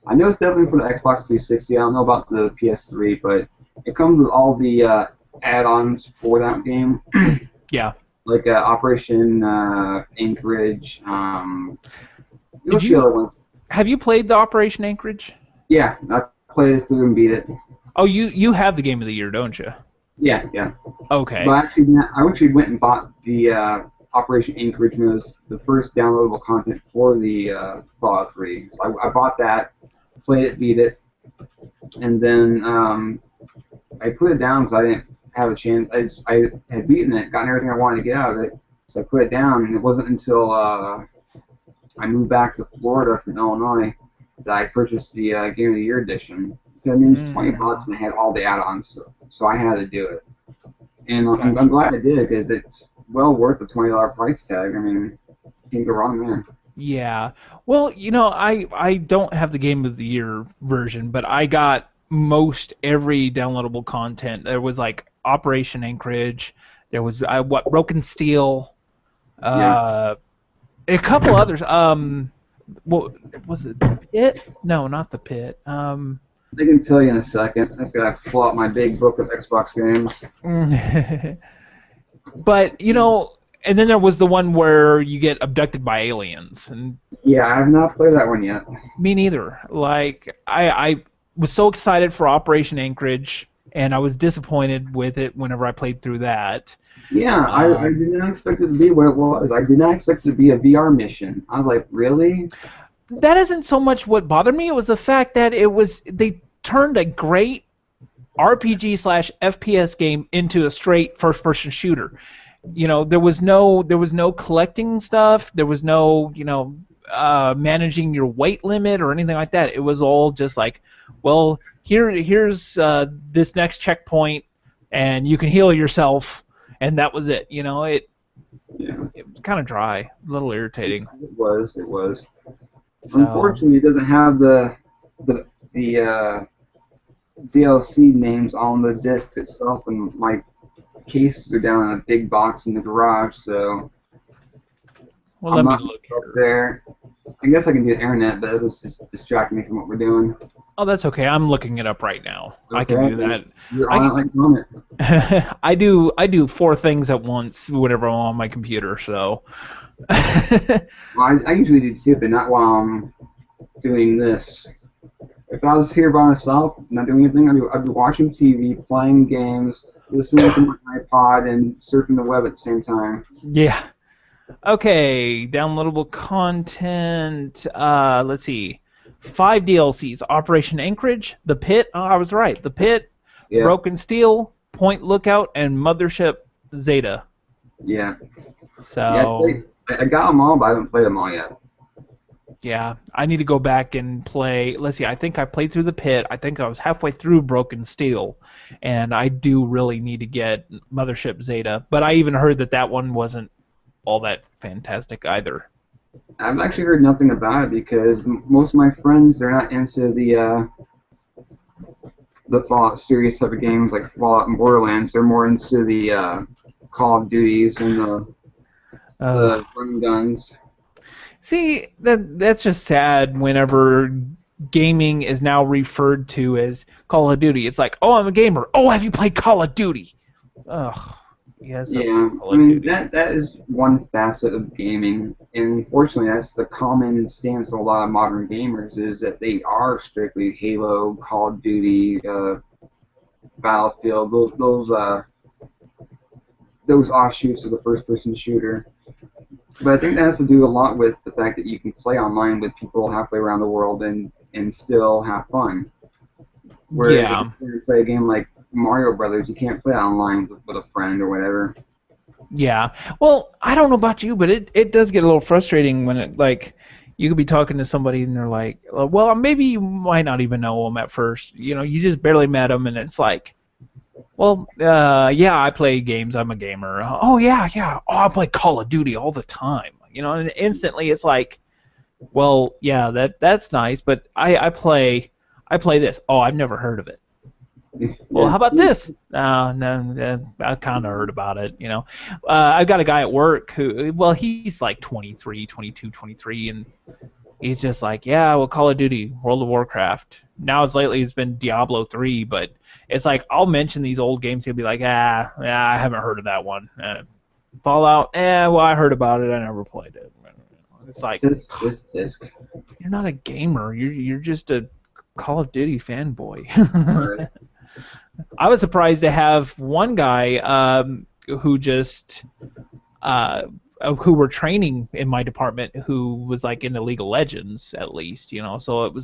S1: I know it's definitely for the Xbox 360. I don't know about the PS3, but it comes with all the add-ons for that game.
S2: Yeah.
S1: Like Operation Anchorage.
S2: Have you played the Operation Anchorage?
S1: Yeah, I played it through and beat it.
S2: Oh, you have the Game of the Year, don't you?
S1: Yeah.
S2: Okay.
S1: But I actually went and bought the Operation Anchorage, and it was the first downloadable content for the Fallout 3. So I bought that, played it, beat it, and then I put it down because I didn't have a chance. I had beaten it, gotten everything I wanted to get out of it, so I put it down, and it wasn't until I moved back to Florida from Illinois that I purchased the Game of the Year edition. I mean, it's $20 and I had all the add-ons, so I had to do it. And I'm glad I did because it's well worth the $20 price tag. I mean, can't go wrong there.
S2: Yeah. Well, I don't have the Game of the Year version, but I got most every downloadable content. There was like Operation Anchorage. There was Broken Steel. A couple others. What was it? The Pit? No, not the Pit.
S1: I can tell you in a second. I just gotta pull out my big book of Xbox games.
S2: But and then there was the one where you get abducted by aliens. And
S1: yeah, I have not played that one yet.
S2: Me neither. Like I was so excited for Operation Anchorage, and I was disappointed with it whenever I played through that.
S1: Yeah, I did not expect it to be what it was. I did not expect it to be a VR mission. I was like, really?
S2: That isn't so much what bothered me. It was the fact that they turned a great RPG slash FPS game into a straight first person shooter. There was no collecting stuff. There was no managing your weight limit or anything like that. It was all just like, well, here's this next checkpoint, and you can heal yourself, and that was it. It was kind of dry, a little irritating.
S1: It was.
S2: So,
S1: unfortunately, it doesn't have the DLC names on the disc itself, and my cases are down in a big box in the garage, so
S2: well,
S1: I'm
S2: let
S1: not
S2: me look
S1: up
S2: here.
S1: there. I guess I can do the internet, but it'll just distract me from what we're doing.
S2: Oh, that's okay. I'm looking it up right now. I can do that.
S1: You're on it like on it.
S2: I do 4 things at once whenever I'm on my computer. So.
S1: Well, I usually do too, but not while I'm doing this. If I was here by myself, not doing anything, I'd be watching TV, playing games, listening to my iPod, and surfing the web at the same time.
S2: Yeah. Okay. Downloadable content. Let's see. 5 DLCs: Operation Anchorage, The Pit. Oh, I was right. The Pit,
S1: Yeah.
S2: Broken Steel, Point Lookout, and Mothership Zeta.
S1: Yeah.
S2: So.
S1: Yeah, I got them all, but I haven't played them all yet.
S2: Yeah, I need to go back and play. Let's see, I think I played through The Pit. I think I was halfway through Broken Steel, and I do really need to get Mothership Zeta. But I even heard that one wasn't all that fantastic either.
S1: I've actually heard nothing about it because most of my friends, they're not into the Fallout series type of games like Fallout and Borderlands. They're more into the Call of Duties and the run guns.
S2: See, that's just sad whenever gaming is now referred to as Call of Duty. It's like, oh, I'm a gamer. Oh, have you played Call of Duty? Ugh. Yes.
S1: Yeah,
S2: Call
S1: I
S2: of
S1: mean,
S2: Duty.
S1: that is one facet of gaming, and unfortunately that's the common stance of a lot of modern gamers, is that they are strictly Halo, Call of Duty, Battlefield, those offshoots of the first-person shooter. But I think that has to do a lot with the fact that you can play online with people halfway around the world and still have fun. Whereas
S2: Yeah.
S1: if you play a game like Mario Brothers, you can't play online with a friend or whatever.
S2: Yeah. Well, I don't know about you, but it does get a little frustrating when it, like, you could be talking to somebody and they're like, well, maybe you might not even know them at first. You just barely met them, and it's like, well, yeah, I play games. I'm a gamer. Oh, yeah. Oh, I play Call of Duty all the time. And instantly it's like, well, yeah, that's nice, but I play this. Oh, I've never heard of it. Well, how about this? No, I kind of heard about it, I've got a guy at work who, well, he's like 23, 22, 23, and he's just like, yeah, well, Call of Duty, World of Warcraft. Now it's been Diablo 3, but it's like I'll mention these old games, he'll be like, yeah, I haven't heard of that one. Fallout, well, I heard about it, I never played it. It's like,
S1: Disc.
S2: you're not a gamer, you're just a Call of Duty fanboy.
S1: Right.
S2: I was surprised to have one guy who just who were training in my department who was like into League of Legends at least, So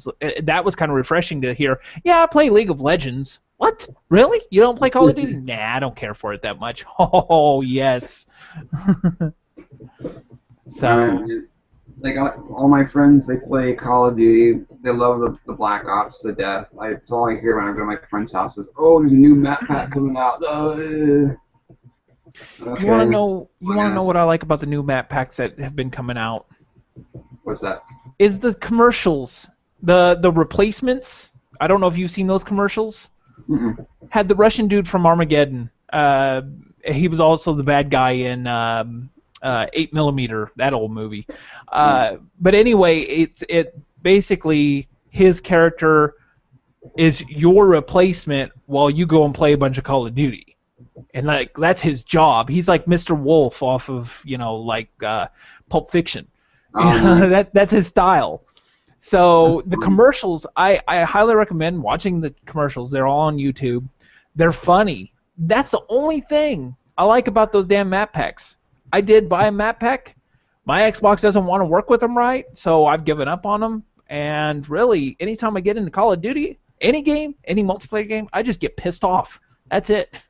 S2: that was kind of refreshing to hear. Yeah, I play League of Legends. What? Really? You don't play Call of Duty? Nah, I don't care for it that much. Oh yes. So.
S1: Like all my friends, they play Call of Duty. They love the Black Ops to death. That's all I hear when I go to my friend's house is, "Oh, there's a new map pack coming out." Okay.
S2: You want to know? What I like about the new map packs that have been coming out?
S1: What's that?
S2: Is the commercials, the replacements. I don't know if you've seen those commercials.
S1: Mm-mm.
S2: Had the Russian dude from Armageddon. He was also the bad guy in 8mm, that old movie. But anyway, it basically, his character is your replacement while you go and play a bunch of Call of Duty. And like that's his job. He's like Mr. Wolf off of Pulp Fiction. That's his style. So the commercials, I highly recommend watching the commercials. They're all on YouTube. They're funny. That's the only thing I like about those damn map packs. I did buy a map pack. My Xbox doesn't want to work with them right, so I've given up on them. And really, anytime I get into Call of Duty, Any game, any multiplayer game, I just get pissed off. That's it.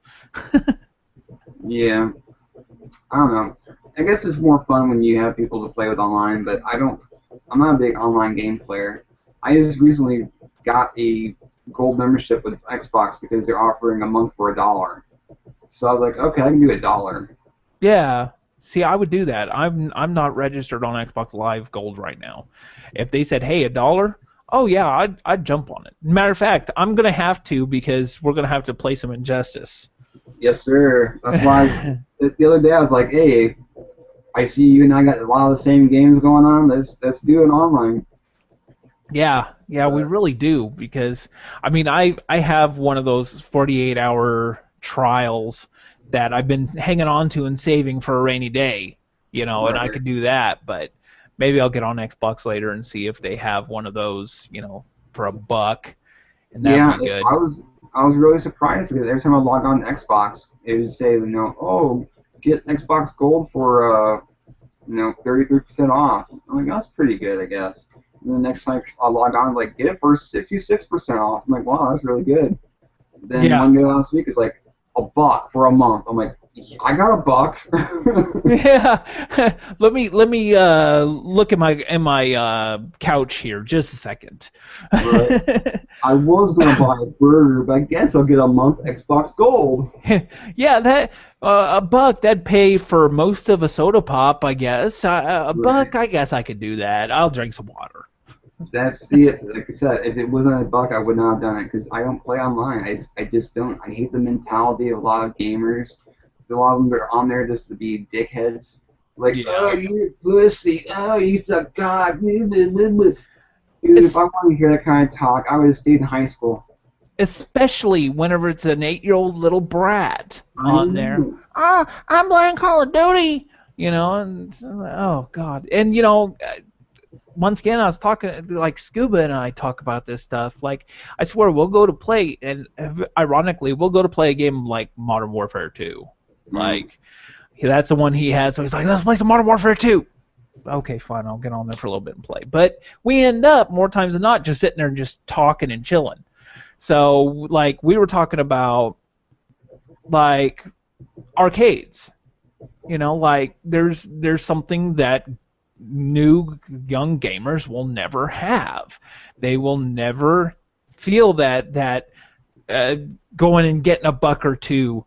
S1: Yeah. I don't know. I guess it's more fun when you have people to play with online, but I'm not a big online game player. I just recently got a gold membership with Xbox because they're offering a month for $1. So I was like, okay, I can do $1.
S2: Yeah. See, I would do that. I'm not registered on Xbox Live Gold right now. If they said, hey, $1, oh yeah, I'd jump on it. Matter of fact, I'm gonna have to because we're gonna have to play some Injustice.
S1: Yes, sir. That's why the other day I was like, hey, I see you and I got a lot of the same games going on. Let's do it online.
S2: Yeah, we really do because I mean I have one of those 48-hour trials that I've been hanging on to and saving for a rainy day, and I could do that, but maybe I'll get on Xbox later and see if they have one of those, for $1, and that'd be good.
S1: I was really surprised because every time I log on to Xbox, it would say, oh, get Xbox Gold for 33% off. I'm like, that's pretty good, I guess. And the next time I log on, like, get it for 66% off. I'm like, wow, that's really good. Then one day last week, it's like $1 for a month. I'm like, I got $1.
S2: Yeah. let me look at my couch here just a second.
S1: Right. I was gonna buy a burger, but I guess I'll get a month Xbox Gold.
S2: Yeah, that $1 that'd pay for most of a soda pop, I guess. $1, I guess I could do that. I'll drink some water.
S1: That's it. Like I said, if it wasn't $1, I would not have done it because I don't play online. I just don't. I hate the mentality of a lot of gamers. A lot of them are on there just to be dickheads. Like, oh, you're pussy. Oh, you suck cock. Dude, if I wanted to hear that kind of talk, I would have stayed in high school.
S2: Especially whenever it's an 8-year-old little brat on there. Oh, I'm playing Call of Duty. And oh god. And once again, I was talking, like Scuba and I talk about this stuff. Like, I swear, we'll go to play, and ironically, we'll go to play a game like Modern Warfare 2. Like, that's the one he had, so he's like, let's play some Modern Warfare 2. Okay, fine, I'll get on there for a little bit and play. But we end up, more times than not, just sitting there and just talking and chilling. So, like, we were talking about, like, arcades. Like, there's something that new young gamers will never have. They will never feel that going and getting $1 or $2,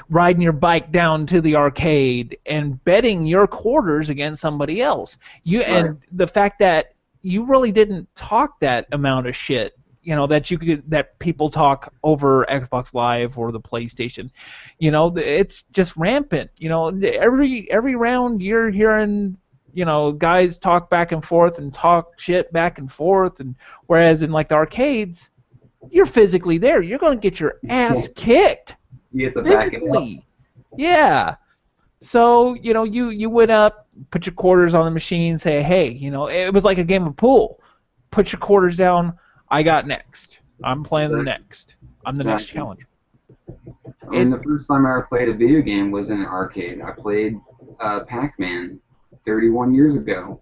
S2: riding your bike down to the arcade and betting your quarters against somebody else. And the fact that you really didn't talk that amount of shit, that people talk over Xbox Live or the PlayStation. It's just rampant. Every round you're hearing guys talk back and forth and talk shit back and forth, and whereas in like the arcades, you're physically there. You're gonna get your ass kicked.
S1: You have to back it up.
S2: Yeah. So you went up, put your quarters on the machine, say, hey, it was like a game of pool. Put your quarters down. I got next. I'm playing the next. I'm the next challenger.
S1: The first time I ever played a video game was in an arcade. I played Pac-Man 31 years ago.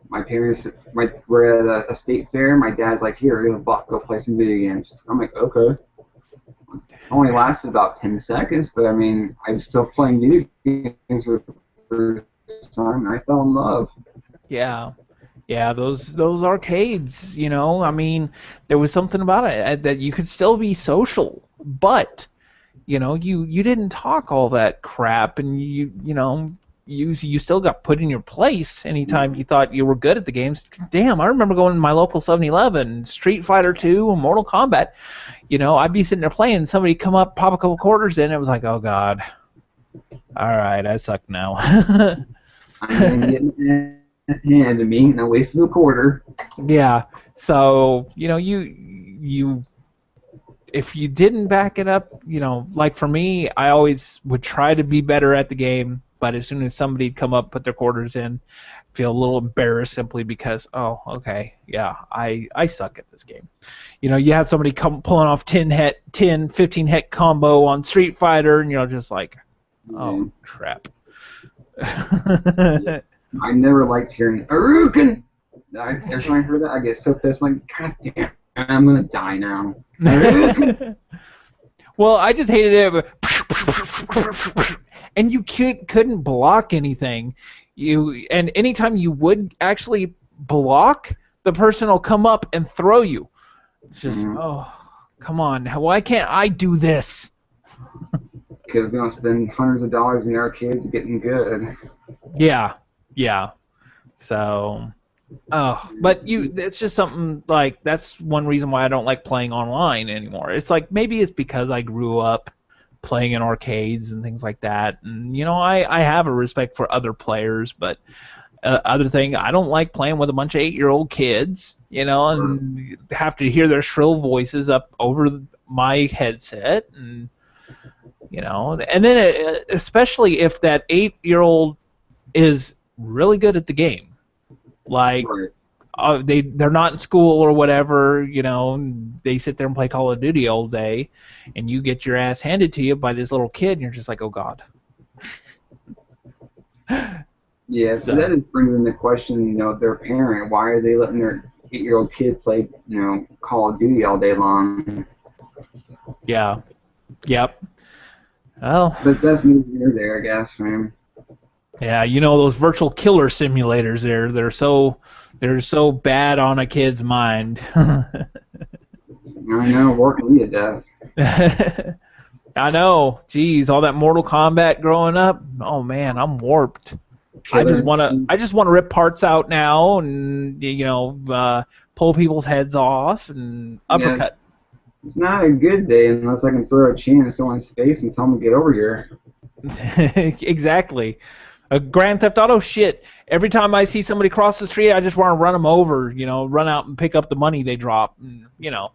S1: My parents were at a state fair. My dad's like, here, here's $1, go play some video games. I'm like, okay. It only lasted about 10 seconds, but I mean, I was still playing video games for the first time, and I fell in love.
S2: Yeah. Yeah, those arcades, I mean, there was something about it that you could still be social, but, you didn't talk all that crap, and you still got put in your place anytime you thought you were good at the games. Damn, I remember going to my local 7-Eleven, Street Fighter 2, and Mortal Kombat. I'd be sitting there playing, somebody come up, pop a couple quarters in, it was like, oh god. All right, I suck now.
S1: I'm getting hand to me, and I wasted a quarter.
S2: Yeah, so you if you didn't back it up, like for me, I always would try to be better at the game, but as soon as somebody'd come up, put their quarters in, feel a little embarrassed simply because, oh, okay, yeah, I suck at this game. You have somebody pulling off 10, 15 hit combo on Street Fighter, and you're just like, oh, crap.
S1: I never liked hearing Aruken. Every time I heard that, I get so pissed. I'm like, god damn I'm gonna die now.
S2: Well, I just hated it. But and you couldn't block anything. And anytime you would actually block, the person will come up and throw you. It's just, oh, come on. Why can't I do this?
S1: Because we're gonna spend hundreds of dollars in the arcade to getting good.
S2: Yeah, yeah. So, but it's just something like that's one reason why I don't like playing online anymore. It's like maybe it's because I grew up playing in arcades and things like that, and I have a respect for other players, but other thing, I don't like playing with a bunch of 8-year-old kids, and have to hear their shrill voices up over my headset, and and then especially if that 8-year-old is really good at the game. Like, they're not in school or whatever, they sit there and play Call of Duty all day, and you get your ass handed to you by this little kid, and you're just like, oh, God.
S1: Yeah, so that just brings into question, their parent. Why are they letting their 8-year-old kid play, Call of Duty all day long?
S2: Yeah. Yep. Well.
S1: But that's neither here there, I guess, man.
S2: Yeah, those virtual killer simulators they're so bad on a kid's mind.
S1: I know, working me to death.
S2: I know. Jeez, all that Mortal Kombat growing up. Oh man, I'm warped. I just want to rip parts out now and pull people's heads off and uppercut.
S1: Yeah, it's not a good day unless I can throw a chain in someone's face and tell them to get over here.
S2: Exactly. Grand Theft Auto shit. Every time I see somebody cross the street, I just want to run them over, run out and pick up the money they drop, Yeah.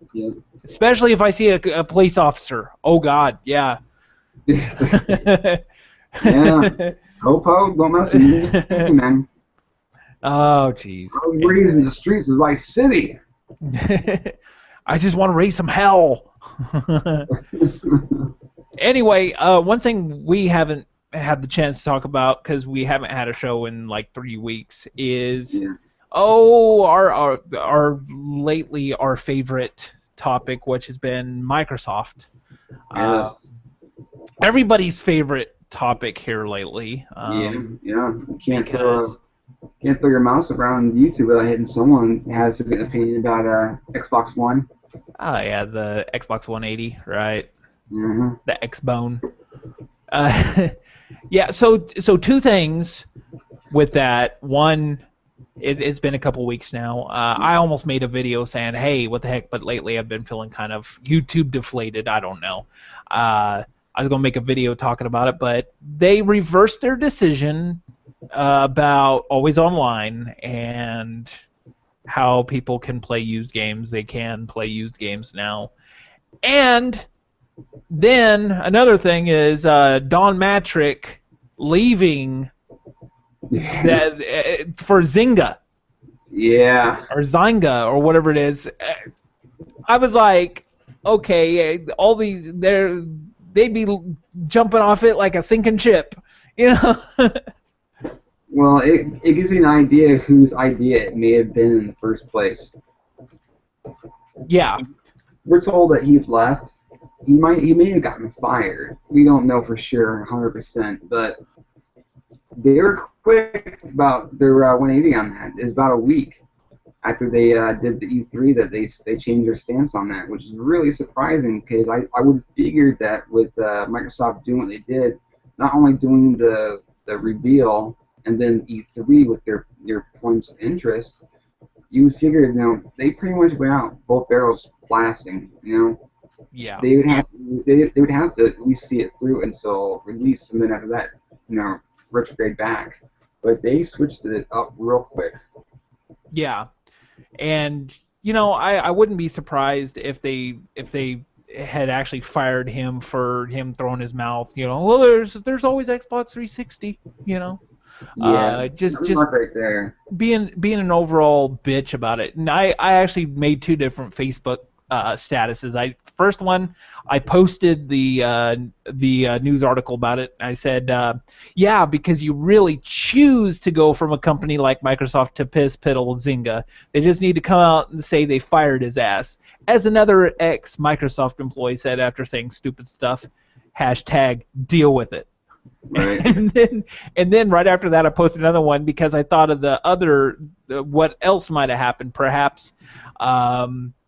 S2: Especially if I see a police officer. Oh, God, yeah.
S1: Yeah. Ho-po, don't mess with me, man.
S2: Oh, jeez.
S1: I was raised in the streets of Vice City.
S2: I just want to raise some hell. Anyway, one thing we haven't had the chance to talk about because we haven't had a show in like 3 weeks is our lately our favorite topic, which has been Microsoft.
S1: Yes.
S2: Everybody's favorite topic here lately.
S1: Yeah. You can't throw your mouse around YouTube without hitting someone who has an opinion about Xbox One.
S2: Oh yeah, the Xbox 180, right?
S1: Mm-hmm.
S2: The X-Bone. Yeah, so two things with that. One, it's been a couple weeks now. I almost made a video saying, hey, what the heck, but lately I've been feeling kind of YouTube deflated. I don't know. I was going to make a video talking about it, but they reversed their decision about Always Online and how people can play used games. They can play used games now. And then another thing is Don Matrick leaving for Zynga.
S1: Yeah.
S2: Or Zynga or whatever it is. I was like, okay, all these they'd be jumping off it like a sinking ship,
S1: Well, it gives you an idea of whose idea it may have been in the first place.
S2: Yeah.
S1: We're told that he left. He may have gotten fired. We don't know for sure, 100%. But they were quick about their 180 on that. It was about a week after they did the E3 that they changed their stance on that, which is really surprising because I would have figured that with Microsoft doing what they did, not only doing the reveal and then E3 with their points of interest, you would figure they pretty much went out both barrels blasting.
S2: Yeah.
S1: They would have to at least see it through until release, and then after that, retrograde back. But they switched it up real quick.
S2: Yeah, and I wouldn't be surprised if they had actually fired him for him throwing his mouth. Well, there's always Xbox 360.
S1: Yeah,
S2: just
S1: right there.
S2: Being an overall bitch about it. And I actually made 2 different Facebook statuses. First one, I posted the news article about it. I said, yeah, because you really choose to go from a company like Microsoft to piss piddle Zynga. They just need to come out and say they fired his ass. As another ex-Microsoft employee said after saying stupid stuff, hashtag deal with it.
S1: Right.
S2: and then right after that I posted another one because I thought of the other, what else might have happened. Perhaps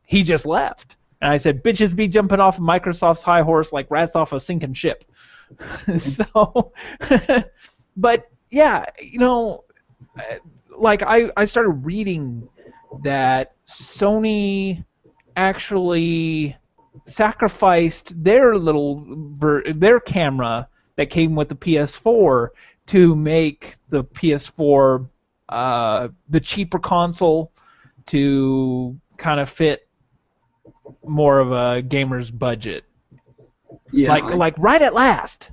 S2: he just left. And I said, bitches be jumping off of Microsoft's high horse like rats off a sinking ship. So, but yeah, you know, like I started reading that Sony actually sacrificed their their camera that came with the PS4 to make the PS4 the cheaper console to kind of fit more of a gamer's budget.
S1: Yeah.
S2: Like right at last.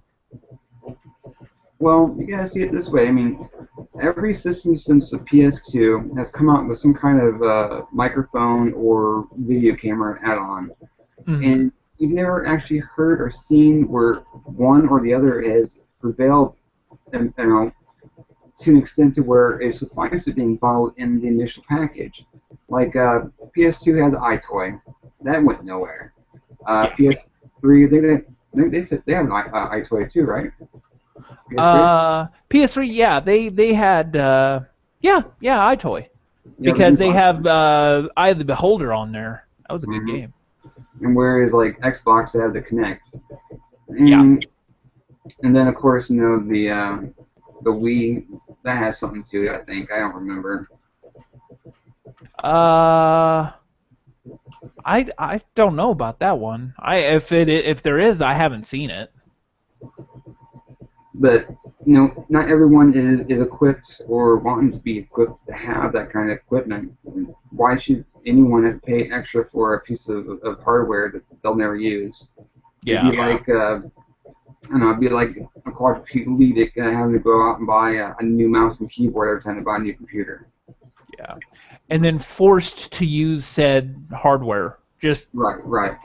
S1: Well, you gotta see it this way. I mean, every system since the PS2 has come out with some kind of microphone or video camera add-on.
S2: Mm-hmm.
S1: And you've never actually heard or seen where one or the other has prevailed, you know, to an extent to where it suffices being bundled in the initial package. Like PS2 had the iToy, that went nowhere. PS3, they said they have an iToy too, right?
S2: PS3, yeah, they had iToy,
S1: Yeah,
S2: because they have Eye of the Beholder on there. That was a good game.
S1: And whereas like Xbox they have the Kinect. And,
S2: Yeah.
S1: And then of course, you know, the Wii, that has something to it, I think. I don't remember.
S2: I don't know about that one. If there is, I haven't seen it.
S1: But you know, not everyone is equipped or wanting to be equipped to have that kind of equipment. Why should anyone have to pay extra for a piece of hardware that they'll never use?
S2: Yeah.
S1: It'd be like I don't know, it'd be like a quadriplegic having to go out and buy a new mouse and keyboard every time to buy a new computer.
S2: Yeah. And then forced to use said hardware. Just
S1: Right.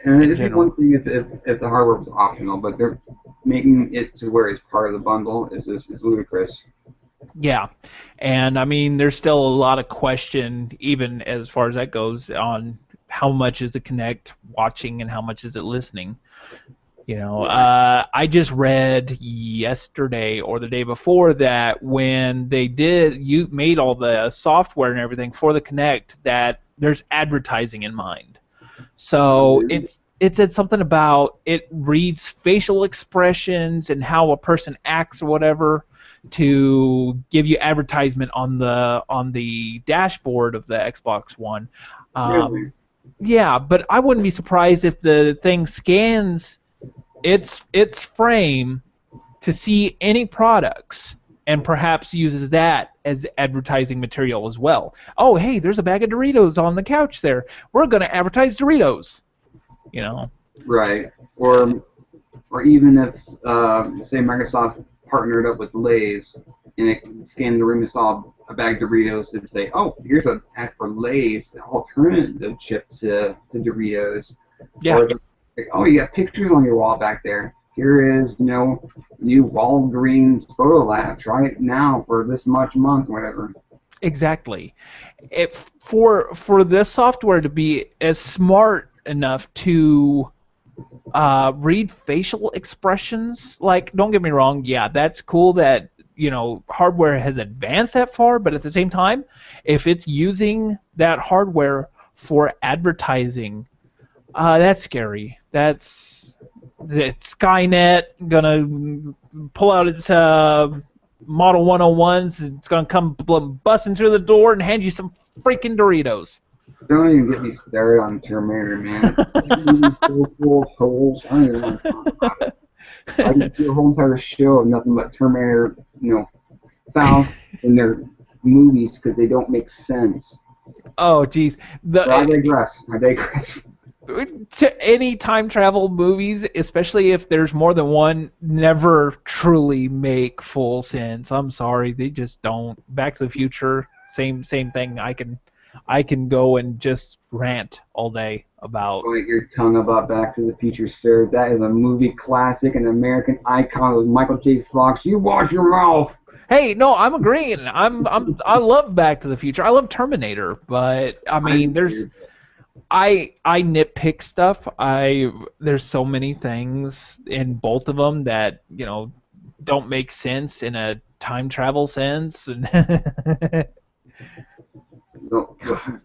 S1: And it'd be one thing if the hardware was optional, but they're making it to where it's part of the bundle is ludicrous.
S2: yeah. And I mean, there's still a lot of question, even as far as that goes, on how much is the Kinect watching and how much is it listening. You know, I just read yesterday or the day before that when they made all the software and everything for the Kinect, that there's advertising in mind. So it said something about it reads facial expressions and how a person acts or whatever to give you advertisement on the dashboard of the Xbox One.
S1: Really?
S2: Yeah, but I wouldn't be surprised if the thing scans its frame to see any products and perhaps uses that as advertising material as well. Oh, hey, there's a bag of Doritos on the couch there. We're going to advertise Doritos. You know.
S1: Right. Or even if say Microsoft partnered up with Lay's and it scanned the room and saw a bag of Doritos and say, oh, here's an ad for Lay's, the alternative chip to Doritos.
S2: Yeah.
S1: Or like, oh, you got pictures on your wall back there. Here is, you know, new Walgreens photo labs right now for this much a month, whatever.
S2: Exactly. For this software to be as smart enough to read facial expressions, like, don't get me wrong, yeah, that's cool that, you know, hardware has advanced that far, but at the same time, if it's using that hardware for advertising, that's scary. That's Skynet gonna pull out its Model 101s. It's gonna come busting through the door and hand you some freaking Doritos.
S1: Don't even get me started on Terminator, man. It's so full of holes. I don't even want to talk about it. I can do a whole entire show of nothing but Terminator, you know, fouls in their movies because they don't make sense.
S2: Oh, geez.
S1: I digress.
S2: To any time travel movies, especially if there's more than one, never truly make full sense. I'm sorry, they just don't. Back to the Future, same thing. I can I can go and just rant all day about.
S1: Bite your tongue about Back to the Future, sir. That is a movie classic, an American icon with Michael J. Fox. You wash your mouth.
S2: Hey, no, I'm agreeing. I love Back to the Future. I love Terminator, but I mean, I nitpick stuff. There's so many things in both of them that don't make sense in a time travel sense.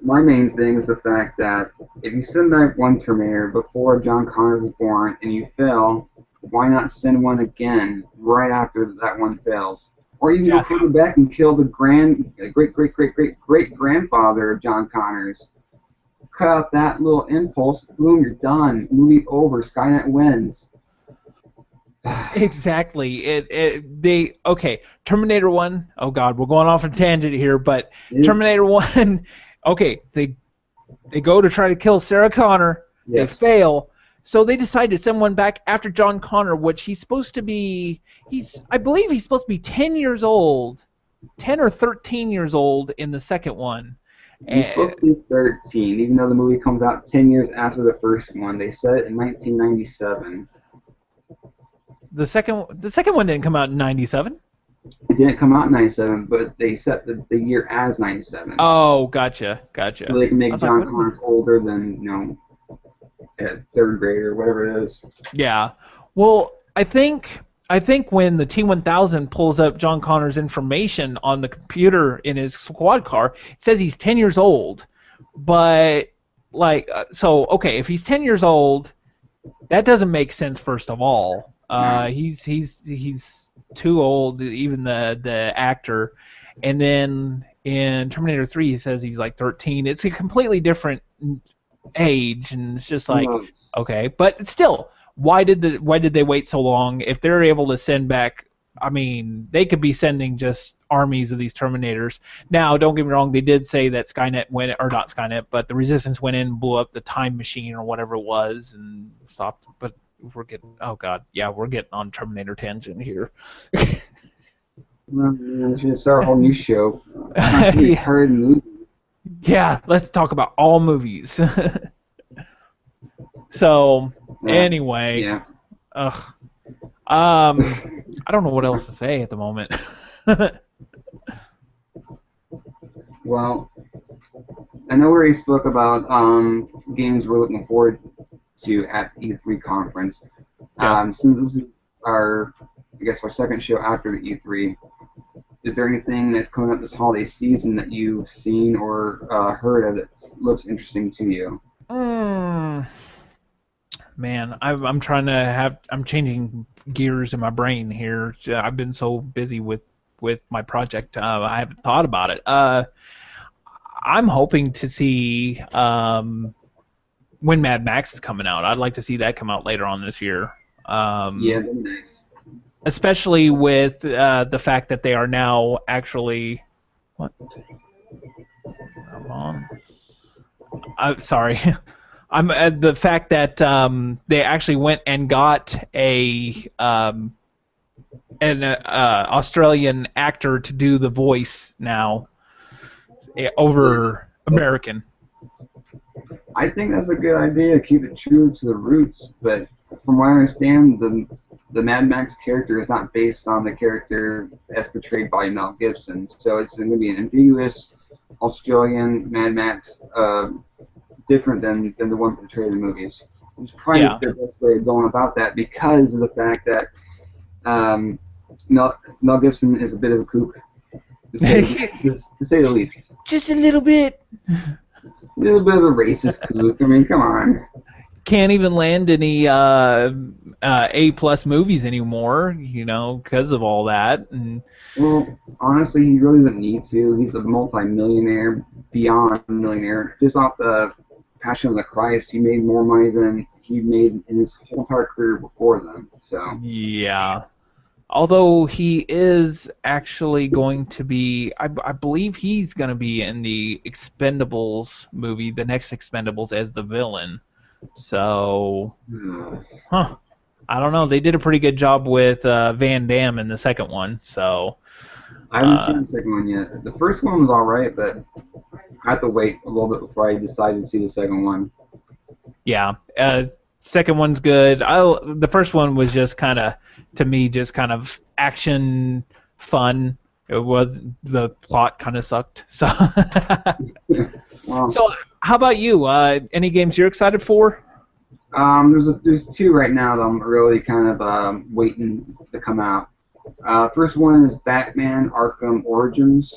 S1: My main thing is the fact that if you send back one Terminator before John Connor was born and you fail, why not send one again right after that one fails? Or even go further back and kill the great grandfather of John Connor's. Cut out that little impulse, boom, you're done. Movie over. Skynet wins.
S2: Exactly. Okay. Terminator 1. Oh God, we're going off a tangent here, but Terminator 1. Okay, they go to try to kill Sarah Connor. Yes. They fail, so they decide to send one back after John Connor, which he's supposed to be. I believe he's supposed to be 10 years old, 10 or 13 years old in the second one.
S1: He's supposed to be 13, even though the movie comes out 10 years after the first one. They said it in 1997.
S2: The second one didn't come out in 97?
S1: It didn't come out in 97, but they set the year as 97.
S2: Oh, gotcha.
S1: So they can make John Connor older than, third grade or whatever it is.
S2: Yeah. Well, I think when the T-1000 pulls up John Connor's information on the computer in his squad car, it says he's 10 years old. But, okay, if he's 10 years old, that doesn't make sense, first of all. He's too old, even the actor. And then in Terminator 3, he says he's like 13. It's a completely different age, and it's just like, okay. But still, why did they wait so long? If they're able to send back, I mean, they could be sending just armies of these Terminators. Now, don't get me wrong, they did say that Skynet went, or not Skynet, but the Resistance went in and blew up the time machine or whatever it was and stopped. But we're getting on Terminator tangent here.
S1: Well, we should start a whole new show.
S2: Yeah, let's talk about all movies. So, anyway, I don't know what else to say at the moment.
S1: Well, I know we already spoke about games we're looking forward to at E3 conference. Since this is our second show after the E3, is there anything that's coming up this holiday season that you've seen or heard of that looks interesting to you?
S2: Man, I'm changing gears in my brain here. I've been so busy with my project, I haven't thought about it. I'm hoping to see when Mad Max is coming out. I'd like to see that come out later on this year.
S1: Yeah, that'd be nice.
S2: Especially with the fact that they are now actually... What? Come on. I'm sorry. I'm the fact that they actually went and got an Australian actor to do the voice now over American.
S1: I think that's a good idea to keep it true to the roots, but from what I understand, the Mad Max character is not based on the character as portrayed by Mel Gibson, so it's going to be an ambiguous Australian Mad Max, different than the one portrayed in the movies. It's probably the best way of going about that because of the fact that Mel Gibson is a bit of a kook, to say the least.
S2: Just a little bit.
S1: A little bit of a racist kook. I mean, come on.
S2: Can't even land any A+ movies anymore, because of all that. And
S1: well, honestly, he really doesn't need to. He's a multi-millionaire, beyond millionaire. Just off the Passion of the Christ, he made more money than he made in his whole entire career before then. So
S2: yeah. Although he is actually going to be, I believe he's going to be in the Expendables movie, the next Expendables, as the villain. So, I don't know. They did a pretty good job with Van Damme in the second one. So,
S1: I haven't seen the second one yet. The first one was alright, but I have to wait a little bit before I decide to see the second one.
S2: Yeah. Second one's good. The first one was just kind of, to me, just kind of action fun. It was, the plot kind of sucked. So,
S1: Well,
S2: so how about you? Any games you're excited for?
S1: there's two right now that I'm really kind of waiting to come out. First one is Batman Arkham Origins.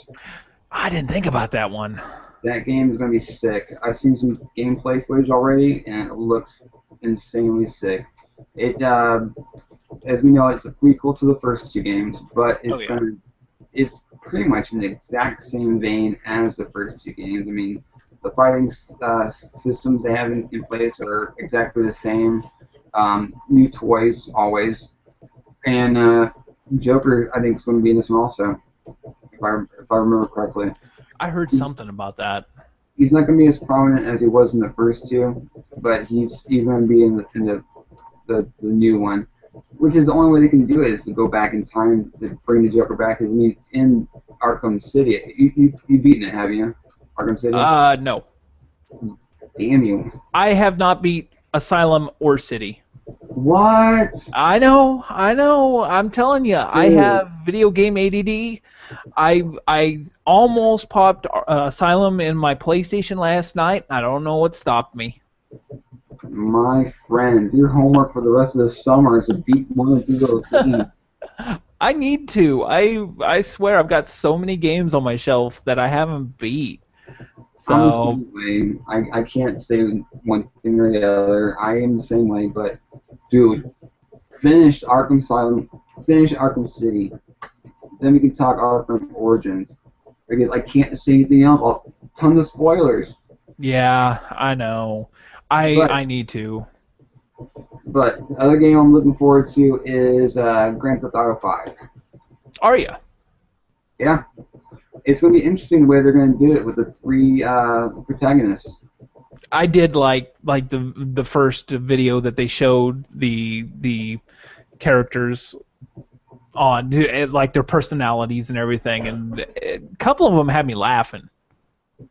S2: I didn't think about that one.
S1: That game is going to be sick. I've seen some gameplay footage already, and it looks insanely sick. It, as we know, it's a prequel to the first two games, but it's pretty much in the exact same vein as the first two games. I mean, the fighting systems they have in place are exactly the same. New toys always, and Joker I think is going to be in this one also, if I remember correctly.
S2: I heard something about that.
S1: He's not going to be as prominent as he was in the first two, but he's going to be in the new one, which is the only way they can do it is to go back in time to bring the Joker back. Because I mean, in Arkham City, you've beaten it, have you? Arkham City?
S2: No.
S1: Damn you.
S2: I have not beat Asylum or City.
S1: What?
S2: I know. I'm telling you, I have video game ADD. I almost popped Asylum in my PlayStation last night. I don't know what stopped me.
S1: My friend, your homework for the rest of the summer is to beat one or two of those games.
S2: I need to. I swear I've got so many games on my shelf that I haven't beat. So
S1: I'm the same way. I can't say one thing or the other. I am the same way, but dude, finish Arkham Asylum, finish Arkham City. Then we can talk Arkham Origins. Because I can't say anything else. Tons of spoilers.
S2: yeah, I know. I need to.
S1: But the other game I'm looking forward to is Grand Theft Auto 5.
S2: Are you?
S1: Yeah. It's going to be interesting the way they're going to do it with the three protagonists.
S2: I did like the first video that they showed the characters on, like their personalities and everything, and a couple of them had me laughing.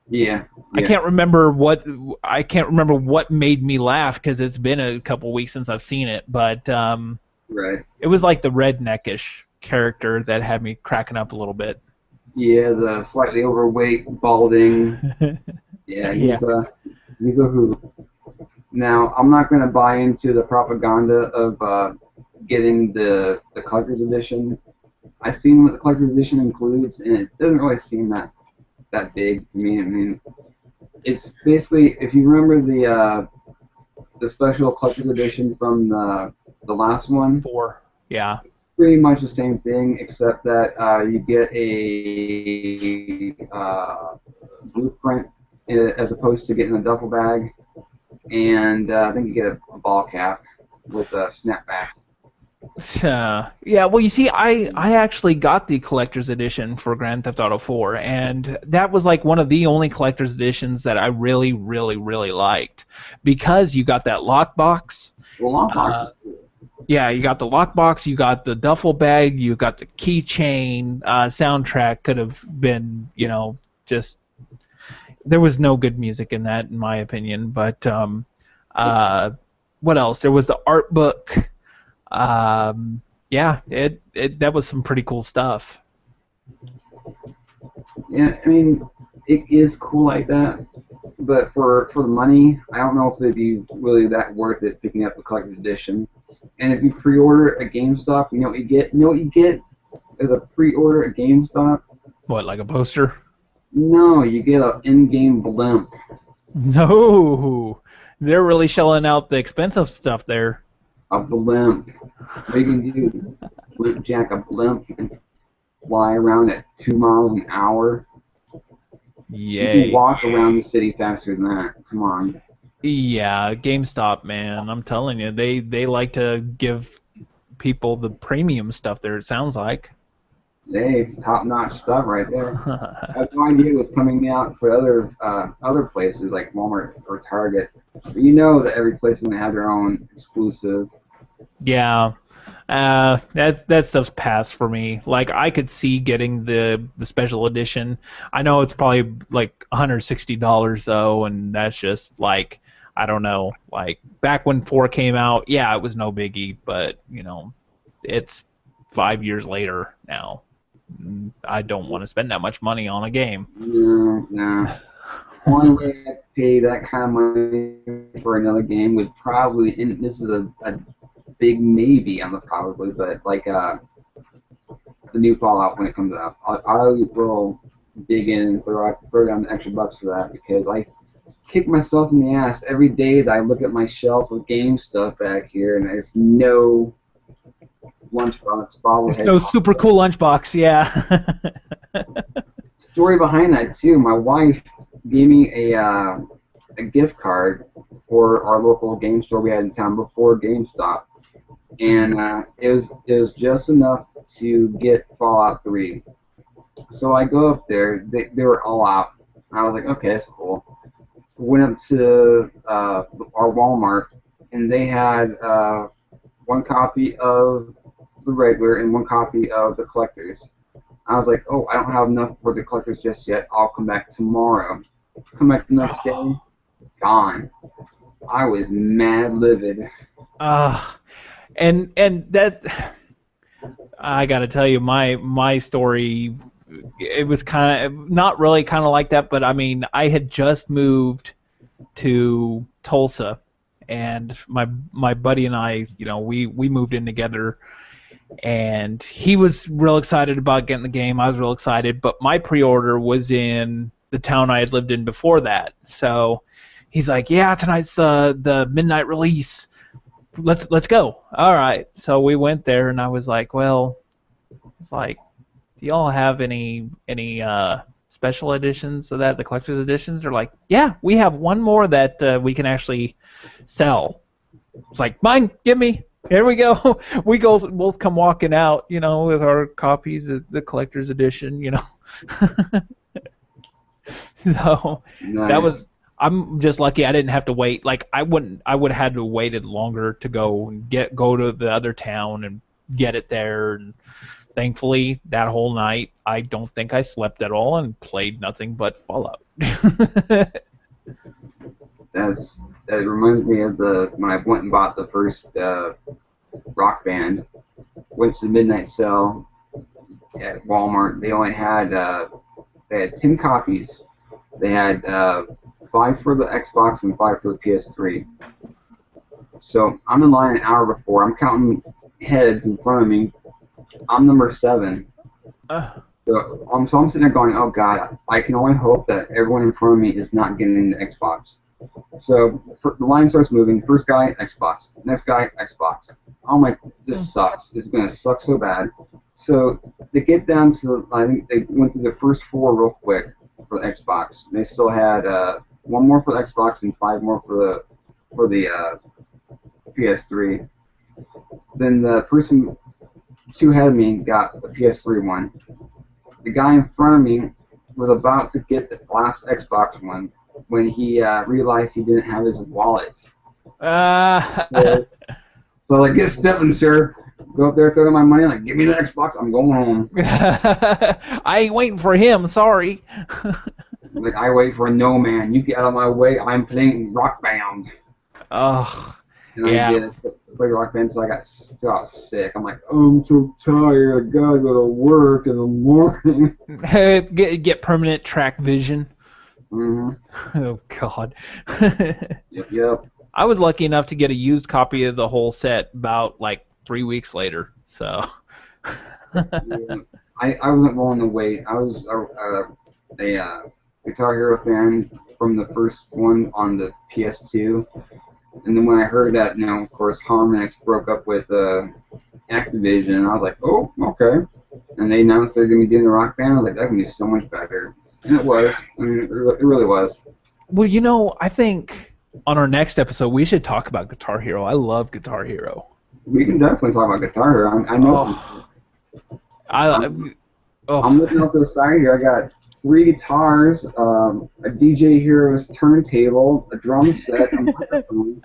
S1: Yeah.
S2: I can't remember what made me laugh because it's been a couple weeks since I've seen it, but
S1: right.
S2: It was like the redneckish character that had me cracking up a little bit.
S1: Yeah, the slightly overweight, balding. Yeah, he's a hoot. Now, I'm not going to buy into the propaganda of getting the collector's edition. I've seen what the collector's edition includes, and it doesn't really seem that big to me. I mean, it's basically, if you remember the special collector's edition from the last one.
S2: 4, yeah.
S1: Pretty much the same thing, except that you get a blueprint as opposed to getting a duffel bag, and I think you get a ball cap with a snapback.
S2: Yeah, well, you see, I actually got the collector's edition for Grand Theft Auto 4, and that was like one of the only collector's editions that I really, really, really liked, because you got that lockbox.
S1: Well, lockbox is cool.
S2: Yeah, you got the lockbox, you got the duffel bag, you got the keychain. Soundtrack could have been, just, there was no good music in that, in my opinion. But what else? There was the art book. Yeah, that was some pretty cool stuff.
S1: Yeah, I mean, it is cool like that, but for the money, I don't know if it'd be really that worth it picking up the collector's edition. And if you pre-order at GameStop, you know what you get? You know what you get as a pre-order at GameStop?
S2: What, like a poster?
S1: No, you get an in-game blimp.
S2: No, they're really shelling out the expensive stuff there.
S1: A blimp. What you can do? Blimp jack a blimp and fly around at 2 miles an hour.
S2: Yay.
S1: You can walk around the city faster than that. Come on.
S2: Yeah, GameStop, man. I'm telling you, they like to give people the premium stuff there, it sounds like.
S1: Hey, top-notch stuff right there. I have no idea what's coming out for other places like Walmart or Target. But you know that every place is going to have their own exclusive.
S2: Yeah. That stuff's past for me. Like I could see getting the special edition. I know it's probably like $160 though, and that's just like I don't know. Like back when 4 came out, yeah, it was no biggie, but you know, it's 5 years later now. I don't want to spend that much money on a game.
S1: No. Only way I'd pay that kind of money for another game would probably, and this is a big maybe on the probably, but like the new Fallout when it comes out, I will dig in and throw down the extra bucks for that because I kick myself in the ass every day that I look at my shelf of game stuff back here and there's no lunchbox bobblehead.
S2: There's no super cool lunchbox, yeah.
S1: Story behind that too. My wife gave me a gift card for our local game store we had in town before GameStop, and it was just enough to get Fallout 3. So I go up there. They were all out. I was like, okay, that's cool. Went up to our Walmart, and they had one copy of the regular and one copy of the collectors. I was like, oh, I don't have enough for the collectors just yet. I'll come back tomorrow. Come back the next day, gone. I was mad livid.
S2: And that, I gotta tell you, my story, it was kind of, not really kind of like that, but I mean, I had just moved to Tulsa, and my buddy and I, you know, we moved in together, and he was real excited about getting the game. I was real excited, but my pre-order was in the town I had lived in before that. So he's like, yeah, tonight's the midnight release. Let's go. All right. So we went there, and I was like, well, it's like, do y'all have any special editions of that, the collector's editions? They're like, yeah, we have one more that we can actually sell. It's like, mine, give me. Here we go. We'll come walking out, you know, with our copies of the collector's edition, you know. So
S1: nice.
S2: That was. I'm just lucky I didn't have to wait. Like I would have had to waited longer to go to the other town and get it there. And thankfully, that whole night, I don't think I slept at all and played nothing but Fallout.
S1: That reminds me of when I went and bought the first Rock Band. Went to the midnight sale at Walmart. They only had 10 copies. They had 5 for the Xbox and 5 for the PS3. So I'm in line an hour before. I'm counting heads in front of me. I'm number 7. So I'm sitting there going, oh God, I can only hope that everyone in front of me is not getting the Xbox. So the line starts moving. First guy, Xbox. Next guy, Xbox. I'm like, this sucks. This is going to suck so bad. So they get down to, I think they went through the first 4 real quick for the Xbox. They still had 1 more for the Xbox and 5 more for the PS3. Then the person 2 ahead of me got the PS3 one. The guy in front of me was about to get the last Xbox one when he realized he didn't have his wallet. So like, get stepping, sir. Go up there, throw my money, like, give me the Xbox, I'm going home.
S2: I ain't waiting for him, sorry.
S1: Like, I wait for no man. You get out of my way, I'm playing Rock Band.
S2: Oh,
S1: and
S2: yeah.
S1: I did play Rock Band until I got sick. I'm like, I'm so tired, I gotta go to work in the morning.
S2: Get permanent track vision.
S1: Mm-hmm.
S2: Oh, God.
S1: Yep.
S2: I was lucky enough to get a used copy of the whole set about, like, 3 weeks later, so.
S1: Yeah. I wasn't willing to wait. I was a Guitar Hero fan from the first one on the PS2, and then when I heard that, you know, of course, Harmonix broke up with Activision, I was like, oh, okay. And they announced they're going to be doing the Rock Band. I was like, that's going to be so much better. And it was. I mean, it really was.
S2: Well, you know, I think on our next episode we should talk about Guitar Hero. I love Guitar Hero.
S1: We can definitely talk about Guitar Hero. I know some. I'm looking up to the side here. I got 3 guitars, a DJ Heroes turntable, a drum set, a microphone.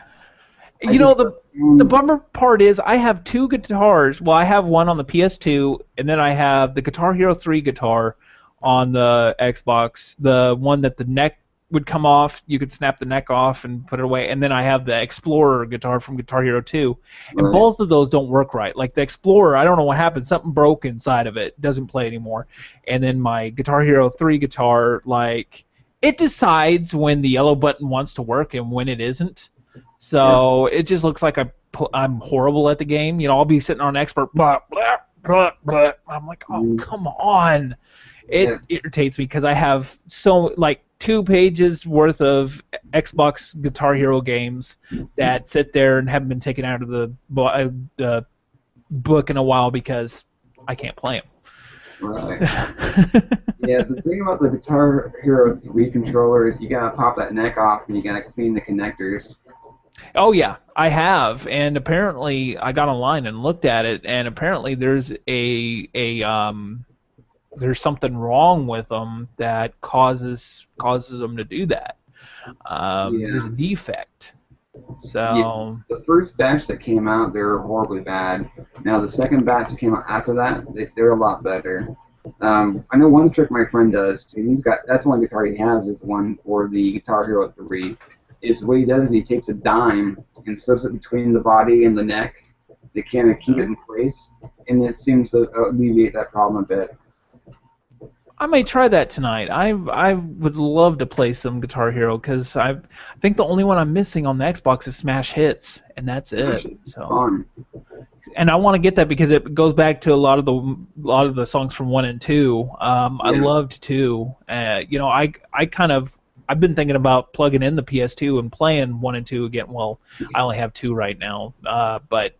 S1: I
S2: You know,
S1: just
S2: the bummer part is I have two guitars. Well, I have one on the PS2, and then I have the Guitar Hero 3 guitar on the Xbox. The one that the neck would come off, you could snap the neck off and put it away. And then I have the Explorer guitar from Guitar Hero 2. And
S1: Right.
S2: both of those don't work right. Like the Explorer, I don't know what happened. Something broke inside of it. Doesn't play anymore. And then my Guitar Hero 3 guitar, like, it decides when the yellow button wants to work and when it isn't. So it just looks like I'm horrible at the game. You know, I'll be sitting on expert, blah, blah, blah, blah. I'm like, oh, come on. It irritates me because I have like 2 pages worth of Xbox Guitar Hero games that sit there and haven't been taken out of the book in a while because I can't play them.
S1: Right. Yeah, the thing about the Guitar Hero 3 controller is you gotta pop that neck off and you gotta clean the connectors.
S2: Oh yeah, I have, and apparently I got online and looked at it, and apparently there's there's something wrong with them that causes them to do that. There's a defect. So
S1: the first batch that came out, they were horribly bad. Now the second batch that came out after that, they're a lot better. I know one trick my friend does. That's the one guitar he has is one for the Guitar Hero 3. Is what he does is he takes a dime and slips it between the body and the neck to kind of keep it in place, and it seems to alleviate that problem a bit.
S2: I may try that tonight. I would love to play some Guitar Hero because I think the only one I'm missing on the Xbox is Smash Hits, and that's it. So,
S1: Fun.
S2: and I want to get that because it goes back to a lot of the songs from 1 and 2. I loved 2. You know, I've been thinking about plugging in the PS2 and playing 1 and 2 again. Well, I only have 2 right now, but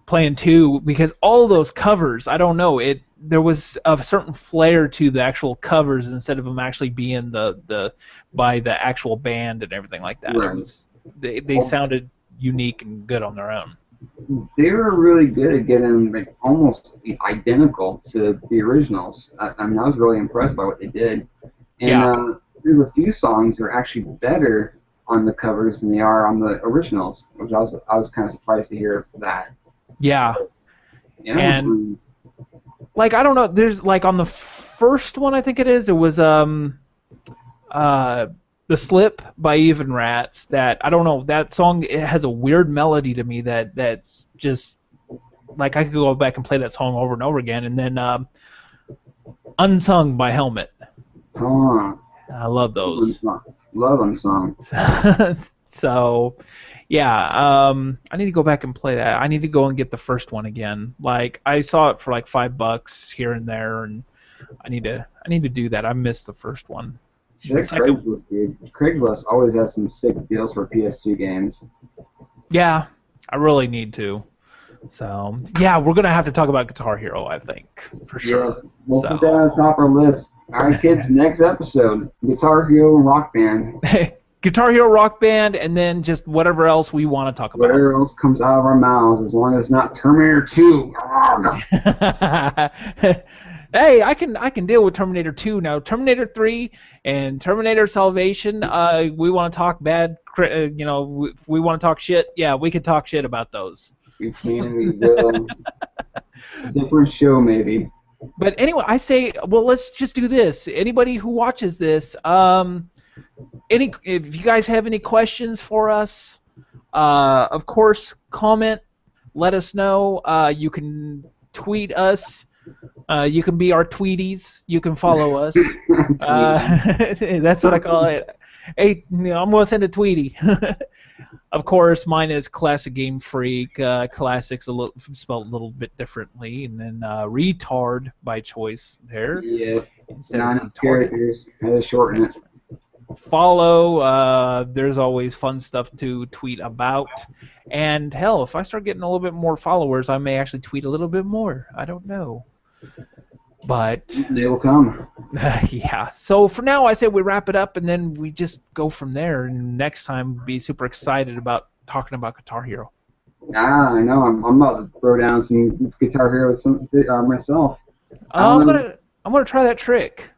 S2: playing 2 because all those covers, I don't know, there was a certain flair to the actual covers instead of them actually being by the actual band and everything like that.
S1: Right.
S2: They sounded unique and good on their own.
S1: They were really good at getting like almost identical to the originals. I mean, I was really impressed by what they did. And there's a few songs that are actually better on the covers than they are on the originals, which I was kind of surprised to hear that.
S2: Yeah.
S1: Yeah.
S2: And like, I don't know, there's like on the first one, I think it was The Slip by Even Rats. That, I don't know, that song, it has a weird melody to me that's just like I could go back and play that song over and over again. And then Unsung by Helmet. I love those.
S1: Love Unsung.
S2: So, yeah, I need to go back and play that. I need to go and get the first one again. Like, I saw it for like $5 here and there, and I need to do that. I missed the first one.
S1: Check Craigslist, dude. Craigslist always has some sick deals for PS2 games.
S2: Yeah, I really need to. So, yeah, we're going to have to talk about Guitar Hero, I think, for sure.
S1: Yes, we'll put that on top of our list. All right, kids, next episode, Guitar Hero and Rock Band.
S2: Guitar Hero, Rock Band, and then just whatever else we want to talk about.
S1: Whatever else comes out of our mouths, as long as it's not Terminator 2.
S2: Hey, I can deal with Terminator 2 now. Terminator 3 and Terminator Salvation. We want to talk bad. You know, if we want to talk shit. Yeah, we can talk shit about those.
S1: We can. We will. Different show, maybe.
S2: But anyway, I say, well, let's just do this. Anybody who watches this, if you guys have any questions for us, of course, comment. Let us know. You can tweet us. You can be our tweeties. You can follow us. That's what I call it. Hey, I'm going to send a tweety. Of course, mine is Classic Game Freak. Classic's spelled a little bit differently, and then retard by choice there.
S1: Yeah.
S2: Instead
S1: 9 characters. Had to shorten it.
S2: Follow. There's always fun stuff to tweet about. And hell, if I start getting a little bit more followers, I may actually tweet a little bit more. I don't know. But
S1: they will come.
S2: Yeah. So for now, I say we wrap it up, and then we just go from there. And next time, be super excited about talking about Guitar Hero.
S1: I know. I'm about to throw down some Guitar Hero myself.
S2: I'm gonna try that trick.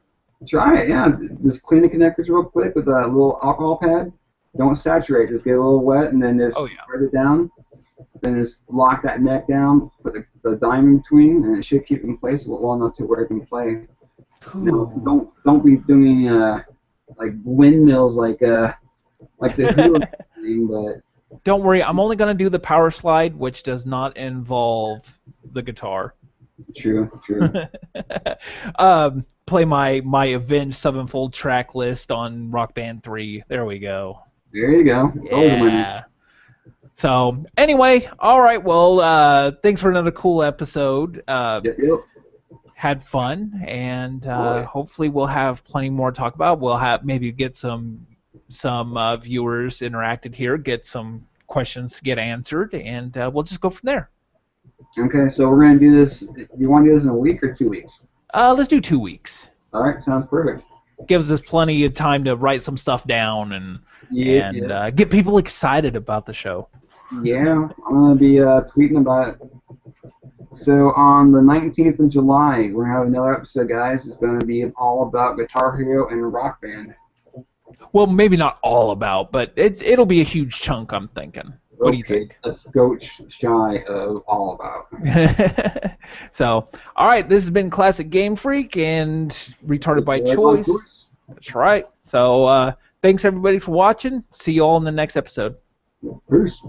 S1: Try it, yeah. Just clean the connectors real quick with a little alcohol pad. Don't saturate. Just get a little wet, and then just
S2: Oh, yeah.
S1: spread it down. Then just lock that neck down, put the dime in between, and it should keep it in place well enough to where it can play. No, don't be doing like windmills like the Hula thing, but
S2: Don't worry, I'm only going to do the power slide, which does not involve the guitar.
S1: true.
S2: Play my Avenged Sevenfold track list on Rock Band 3. There we go.
S1: There you go. It's always a winner.
S2: Yeah. So, anyway, all right, well, thanks for another cool episode.
S1: Yep.
S2: Had fun, and
S1: Yeah.
S2: hopefully we'll have plenty more to talk about. We'll have maybe get some viewers interacted here, get some questions get answered, and we'll just go from there.
S1: Okay, so we're gonna do this. You want to do this in a week or 2 weeks?
S2: Let's do 2 weeks.
S1: All right, sounds perfect.
S2: Gives us plenty of time to write some stuff down and
S1: Yeah.
S2: get people excited about the show.
S1: Yeah, I'm gonna be tweeting about it. So on the 19th of July, we're gonna have another episode, guys. It's gonna be all about Guitar Hero and Rock Band.
S2: Well, maybe not all about, but it'll be a huge chunk, I'm thinking. What do you think?
S1: A scotch shy of all about.
S2: So, all right, this has been Classic Game Freak and Retarded by Choice. That's right. So, thanks everybody for watching. See you all in the next episode.
S1: Peace.